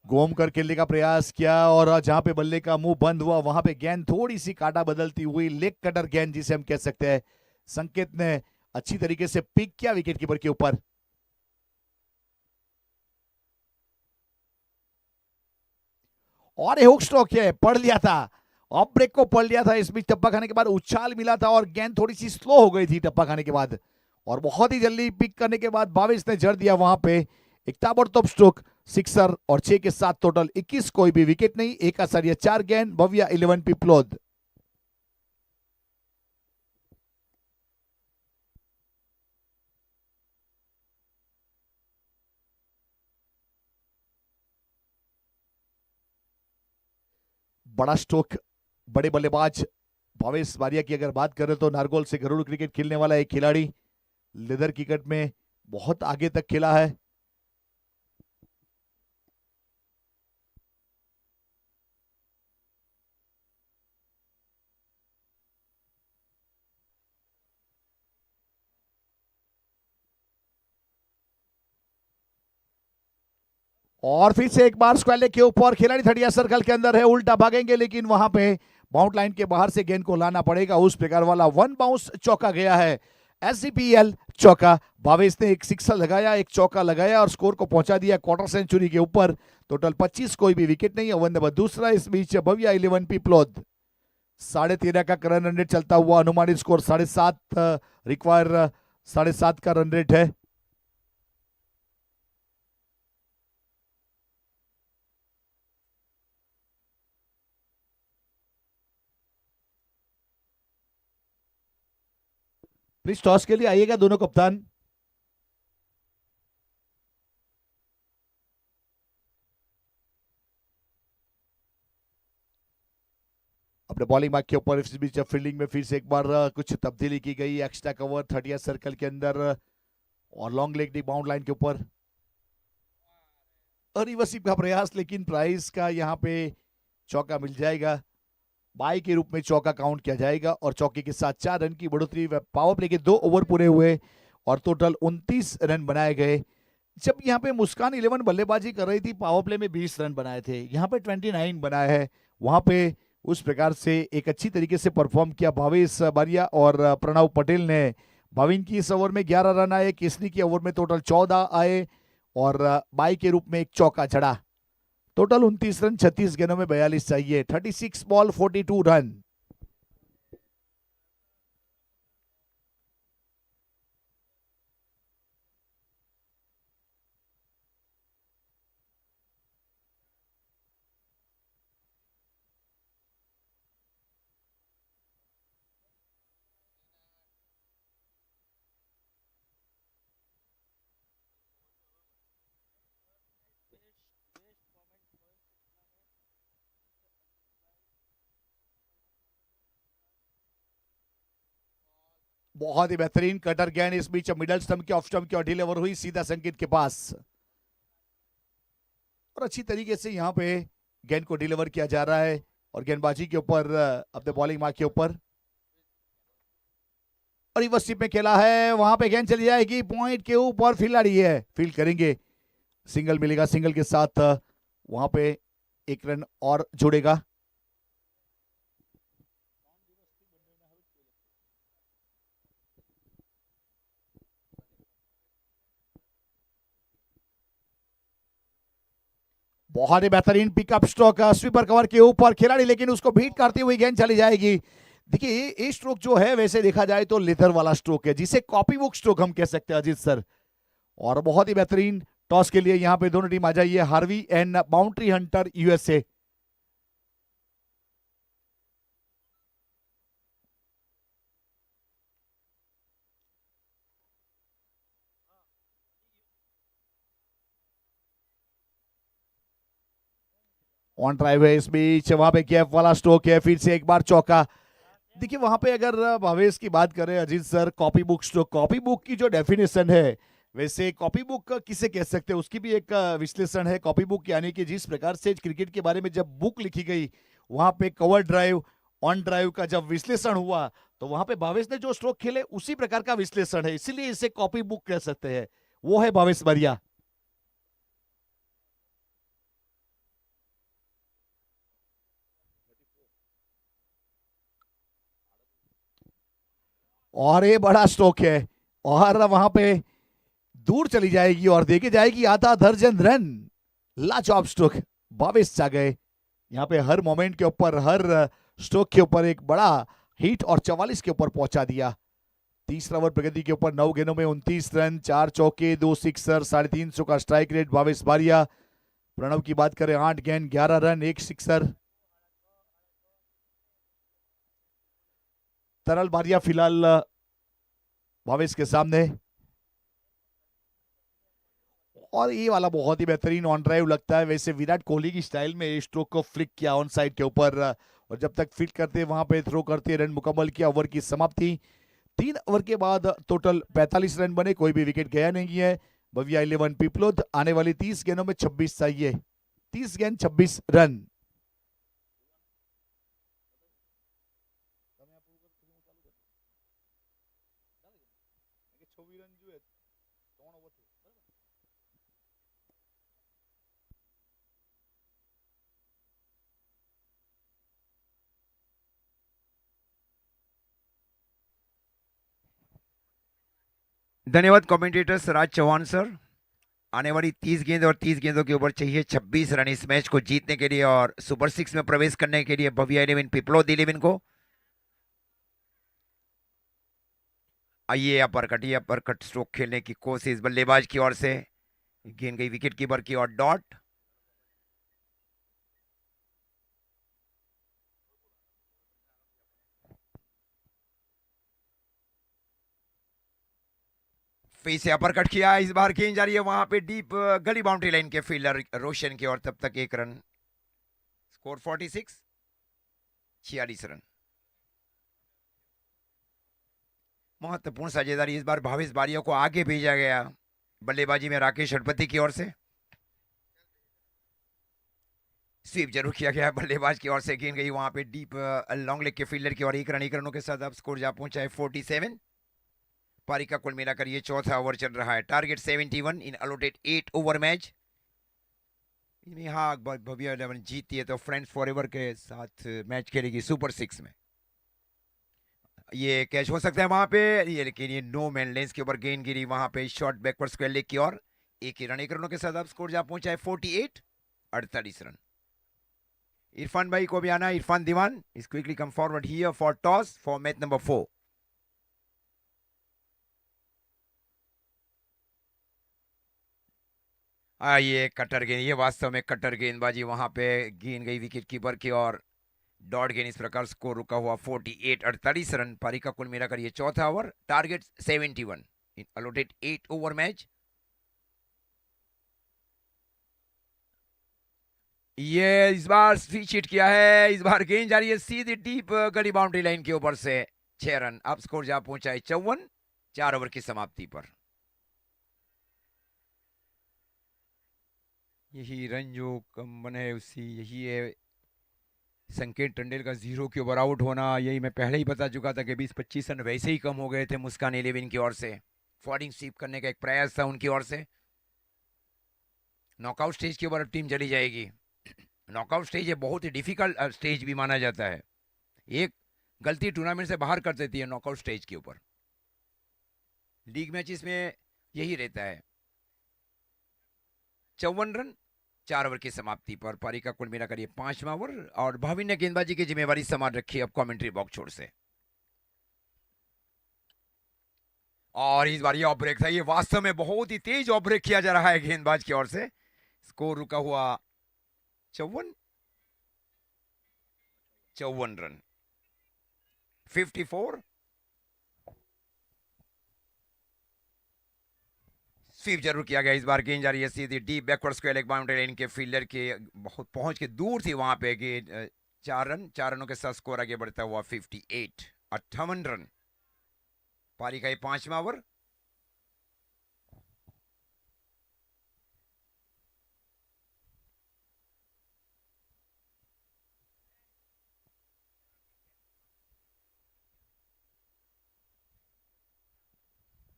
घूम कर खेलने का प्रयास किया, और जहां पे बल्ले का मुंह बंद हुआ वहां पे गेंद थोड़ी सी काटा बदलती हुई, लेग कटर गेंद जिसे हम कह सकते हैं, संकेत ने अच्छी तरीके से पिक किया विकेट कीपर के ऊपर। और ये हुक स्ट्रोक है, पढ़ लिया था, ऑफ ब्रेक को पढ़ लिया था। इस बीच टप्पा खाने के बाद उछाल मिला था और गेंद थोड़ी सी स्लो हो गई थी टप्पा खाने के बाद, और बहुत ही जल्दी पिक करने के बाद बाविस ने जड़ दिया वहां पे एक ताबड़तोड़ स्ट्रोक, सिक्सर, और 6 के साथ टोटल 21, कोई भी विकेट नहीं, 1 गेंद, बविया 11 पिपलोद। बड़ा स्ट्रोक, बड़े बल्लेबाज भावेश बारिया की अगर बात करें तो नारगोल से घरेलू क्रिकेट खेलने वाला एक खिलाड़ी, लेदर क्रिकेट में बहुत आगे तक खेला है। और फिर से एक बार स्क्वायर लेग के ऊपर, खिलाड़ी 30 सर्कल के अंदर है, उल्टा भागेंगे, लेकिन वहां पे बाउंड लाइन के बाहर से गेंद को लाना पड़ेगा। उस प्रकार वाला 1 बाउंस चौका गया है, एससीपीएल चौका। भावेश ने एक सिक्सर लगाया, एक चौका लगाया और स्कोर को पहुंचा दिया क्वार्टर सेंचुरी के ऊपर। टोटल 25, कोई भी विकेट नहीं, ओवर नंबर दूसरा। इस बीच बविया 11 पीपलोद 13.5 का करंट रन रेट चलता हुआ, अनुमानित स्कोर 7.5 रिक्वायर 7.5 का रन रेट है। प्लीज टॉस के लिए आइएगा दोनों कप्तान। अपने बॉलिंग मार्क के ऊपर इस बीच फील्डिंग में फिर से एक बार कुछ तब्दीली की गई, एक्स्ट्रा कवर 30 सर्कल के अंदर और long leg D bound line के ऊपर, और रिवर्सिप का प्रयास, लेकिन प्राइस का यहाँ पे चौका मिल जाएगा, बाई के रूप में चौका काउंट किया जाएगा, और चौके के साथ 4 रन की बढ़ोतरी। पावर प्ले के 2 ओवर पूरे हुए और टोटल 29 रन बनाए गए। जब यहाँ पे मुस्कान 11 बल्लेबाजी कर रही थी, पावर प्ले में 20 रन बनाए थे, यहाँ पे 29 बनाए हैं। वहां पे उस प्रकार से एक अच्छी तरीके से परफॉर्म किया भावेश बारिया और प्रणव पटेल ने। भाविन की इस ओवर में 11 रन आए, केसरी की ओवर में टोटल 14 आए, और बाई के रूप में एक चौका चढ़ा। टोटल 29 रन, 36 गेंदों में 42 चाहिए। 36 बॉल 42 रन। बहुत ही बेहतरीन कटर गेंद इस बीच मिडल स्टंप की, ऑफ स्टंप की और डिलीवर हुई सीधा संकेत के पास, और अच्छी तरीके से यहाँ पे गेंद को डिलीवर किया जा रहा है और गेंदबाजी के ऊपर अपने बॉलिंग मार्क के ऊपर, और रिवर्स स्विप में खेला है, वहां पे गेंद चली जाएगी पॉइंट के ऊपर, खिलाड़ी है फील्ड करेंगे, सिंगल मिलेगा, सिंगल के साथ वहां पे एक रन और जुड़ेगा। बहुत ही बेहतरीन पिकअप स्ट्रोक स्वीपर कवर के ऊपर खिलाड़ी, लेकिन उसको बीट करती हुई गेंद चली जाएगी। देखिए ये स्ट्रोक जो है वैसे देखा जाए तो लेदर वाला स्ट्रोक है, जिसे कॉपी बुक स्ट्रोक हम कह सकते हैं अजीत सर। और बहुत ही बेहतरीन टॉस के लिए यहाँ पे दोनों टीम आ जाइए, Harvey and boundary Hunter USA. On drive है इस बीच, वहां पे गैप वाला स्ट्रोक है, फिर से एक बार चौका। देखिए वहां पे अगर भावेश की बात करें Ajit sir, copy book stroke, copy book की जो डेफिनेशन है, वैसे कॉपी बुक किसे कह सकते हैं उसकी भी एक विश्लेषण है। कॉपी बुक यानी कि जिस प्रकार से क्रिकेट के बारे में जब बुक लिखी गई, वहां पे कवर ड्राइव, ऑन ड्राइव का जब विश्लेषण हुआ, तो वहां पे भावेश ने जो स्ट्रोक खेले उसी प्रकार का विश्लेषण है, इसीलिए इसे कॉपी बुक कह सकते हैं। वो है भावेश बरिया। और ये बड़ा स्ट्रोक है, और वहां पे दूर चली जाएगी और देके जाएगी आधा दर्जन रन। लाजवाब स्ट्रोक, भावेश आ गए यहाँ पे, हर मोमेंट के ऊपर, हर स्ट्रोक के ऊपर एक बड़ा हिट और 44 के ऊपर पहुंचा दिया। तीसरा ओवर प्रगति के ऊपर 9 गेंदों में 29 रन, 4 चौके, 2 सिक्सर, 350 का स्ट्राइक रेट भावेश बारिया। प्रणव की बात करें 8 गेंद 11 रन, 1 सिक्सर। तरल बारिया फिलहाल भावेश के सामने, और ये वाला बहुत ही बेहतरीन ऑन ड्राइव लगता है। वैसे विराट कोहली की स्टाइल में स्ट्रोक को फ्लिक किया ऑन साइड के ऊपर, और जब तक फिट करते वहां पे थ्रो करते रन मुकम्मल किया। ओवर की समाप्ति, 3 ओवर के बाद टोटल 45 रन बने, कोई भी विकेट गया नहीं है। बविया 11 पीपलोद, आने वाली 30 गेंदों में 26 चाहिए, 30 गेंद 26 रन। धन्यवाद कमेंटेटर्स राज चौहान सर। आने वाली 30 गेंद और 30 गेंदों के ऊपर चाहिए 26 रन इस मैच को जीतने के लिए और सुपर 6 में प्रवेश करने के लिए भव्या 11 पिपलोद 11 को। आइए अपर कट स्ट्रोक खेलने की कोशिश बल्लेबाज की ओर से, गेंद गई विकेट कीपर की ओर, डॉट। फिर से अपर कट किया, इस बार गेंद जा रही है वहां पे डीप गली बाउंड्री लाइन के फील्डर रोशन की ओर, तब तक 1 रन, स्कोर 46, 46 रन। महत्वपूर्ण साझेदारी इस बार भावेश बारिया को आगे भेजा गया बल्लेबाजी में राकेश हडपति की ओर से। स्वीप जरूर किया गया बल्लेबाज की ओर से, गेंद गई वहां पे डीप लॉन्ग लेग के फील्डर की ओर, 1 रन, 1 रनों के साथ अब स्कोर जा पहुंचा है 47। पारी का कुल मिलाकर ये चौथा ओवर चल रहा है, टारगेट 71 इन अलोटेड 8 ओवर मैच। हाँ भव्या 11 जीतती है तो फ्रेंड्स फॉरएवर के साथ मैच खेलेगी सुपर 6 में। ये कैच हो सकता है वहां पे, ये लेकिन ये नो मैन लेंस के ऊपर गेंद गिरी वहां पे शॉर्ट बैकवर्ड स्क्वायर लेग की ओर, 1 रन, 1 रनों के साथ अब स्कोर जा पहुंचा है 48, 48 रन। इरफान भाई को भी आना, Irfan Diwan is quickly come forward here for toss for match number 4। ये कटर गेंद, ये वास्तव में कटर गेंदबाजी, वहां पे गेंद गई विकेट कीपर की और डॉट गेंद, इस प्रकार स्कोर रुका हुआ 48, 48 रन। पारी का कुल मिलाकर ये चौथा ओवर, टारगेट 71 इन अलोटेड 8 ओवर मैच। ये इस बार स्विच हिट किया है, इस बार गेंद जा रही है सीधी डीप गली बाउंड्री लाइन के ऊपर से, 6 रन। अब स्कोर जा पहुंचा है 54, 4 ओवर की समाप्ति पर। यही रन जो कम बने उसी यही है संकेत टंडेल का 0 के ओवर आउट होना। यही मैं पहले ही बता चुका था कि 20-25 रन वैसे ही कम हो गए थे मुस्कान 11 की ओर से। फॉर्डिंग स्वीप करने का एक प्रयास था उनकी ओर से। नॉकआउट स्टेज के ऊपर अब टीम चली जाएगी। नॉकआउट स्टेज है बहुत ही डिफिकल्ट स्टेज भी माना जाता है। एक गलती टूर्नामेंट से बाहर कर देती है नॉकआउट स्टेज के ऊपर। लीग मैचेस में यही रहता है। 54 रन 4 ओवर की समाप्ति पर। पारी का कुल मिलाकर ये 5वां ओवर और भाविन ने गेंदबाजी की जिम्मेवारी संभाल रखी है अब कमेंट्री बॉक्स छोर से। और इस बार ये ऑफ ब्रेक था। ये वास्तव में बहुत ही तेज ऑफ ब्रेक किया जा रहा है गेंदबाज की ओर से। स्कोर रुका हुआ 54 रन 54। स्वीप जरूर किया गया इस बार। गेंद जा रही है सीधी deep backward square leg boundary line के फील्डर के बहुत पहुंच के दूर थी वहां पे। गेंद 4 रनों के साथ स्कोर आगे बढ़ता हुआ 58 रन। पारी का ये 5वां ओवर।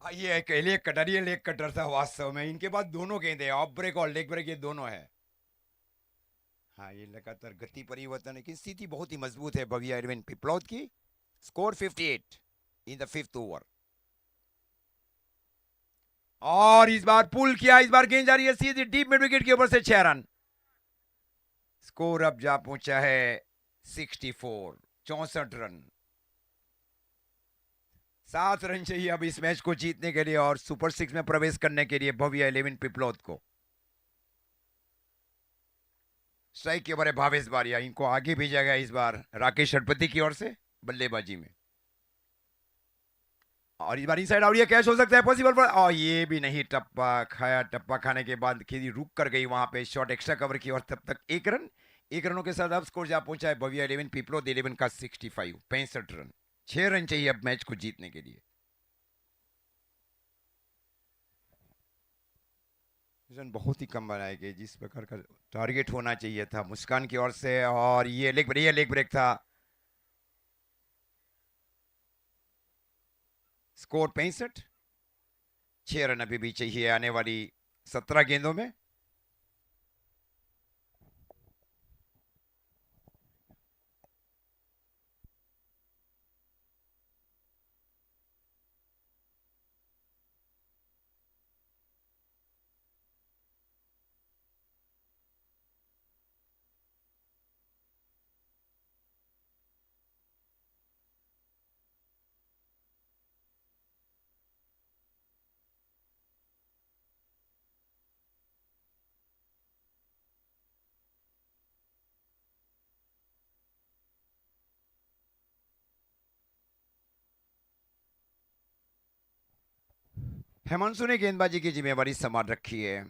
ये एक लेग कटर, ये लेग कटर था वास्तव में। इनके पास दोनों गेंदे ऑफ ब्रेक और लेग ब्रेक ये दोनों है। हाँ ये लगातार गति परिवर्तन की स्थिति बहुत ही मजबूत है भव्या अरविंद पिपलौद की। Score 58 in the 5th over. और इस बार पुल किया। इस बार गेंद जा रही है सीधी डीप मिड विकेट के ऊपर से 6 रन। स्कोर अब जा पहुंचा है 64 रन। 7 रन चाहिए अब इस मैच को जीतने के लिए और सुपर 6 में प्रवेश करने के लिए भव्या 11 पिपलौद को। स्ट्राइक के ऊपर है भावेश बारिया। इनको आगे भेजा गया इस बार राकेश षडपति की ओर से बल्लेबाजी में। और इस बार इनसाइड आउट, ये कैच हो सकता है पॉसिबल पर। और ये भी नहीं, टप्पा खाया। टप्पा खाने के बाद खेली रुक कर गई वहां पे शॉट एक्स्ट्रा कवर की और तब तक 1 रन। 1 रनों के साथ अब स्कोर जा पहुंचा है भव्या 11 पिपलौद 11 का 65 रन। 6 रन चाहिए अब मैच को जीतने के लिए। रन बहुत ही कम बनाए गए जिस प्रकार का टारगेट होना चाहिए था मुस्कान की ओर से। और ये लेग ब्रेक था। स्कोर 65। 6 रन अभी भी चाहिए आने वाली 17 गेंदों में। हिमांशु ने गेंदबाजी की जिम्मेवारी संभाल रखी है।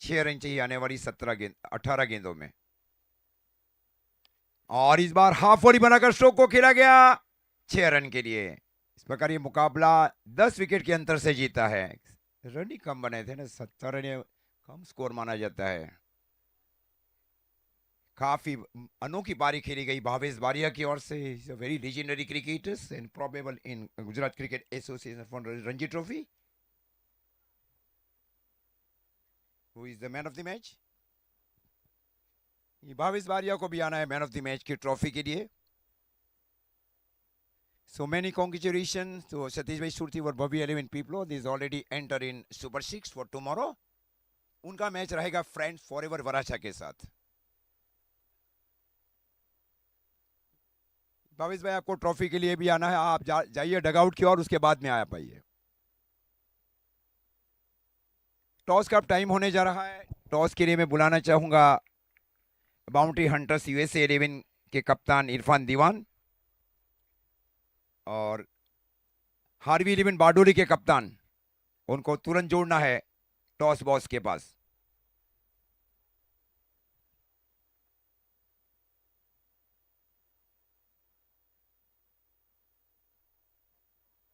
6 रन चाहिए आने वाली 18 गेंदों में। और इस बार हाफ वॉली बनाकर स्ट्रोक को खेला गया 6 रन के लिए। इस प्रकार ये मुकाबला 10 विकेट के अंतर से जीता है। रन ही कम बने थे ना, 70 रन कम स्कोर माना जाता है। काफी अनोखी पारी खेली गई भावेश बारिया की ओर से। Very legendary cricketers and probable in Gujarat cricket association for Ranji trophy. Who is the man of the match? Bhavesh Baria को भी आना है मैन ऑफ द मैच की ट्रॉफी के लिए। So many congratulations to Satish Bhai Surti और Bobby 11 Piplo. This is already enter in Super 6 for tomorrow. उनका match रहेगा फ्रेंड्स फॉरएवर वराछा के साथ। भावेश भाई आपको ट्रॉफी के लिए भी आना है। आप जाइए डगआउट की ओर, उसके बाद में आया पाइए। टॉस का टाइम होने जा रहा है। टॉस के लिए मैं बुलाना चाहूंगा बाउंड्री हंटर्स यूएसए 11 के कप्तान इरफान दीवान और हार्वी 11 बारडोली के कप्तान। उनको तुरंत जोड़ना है टॉस बॉस के पास।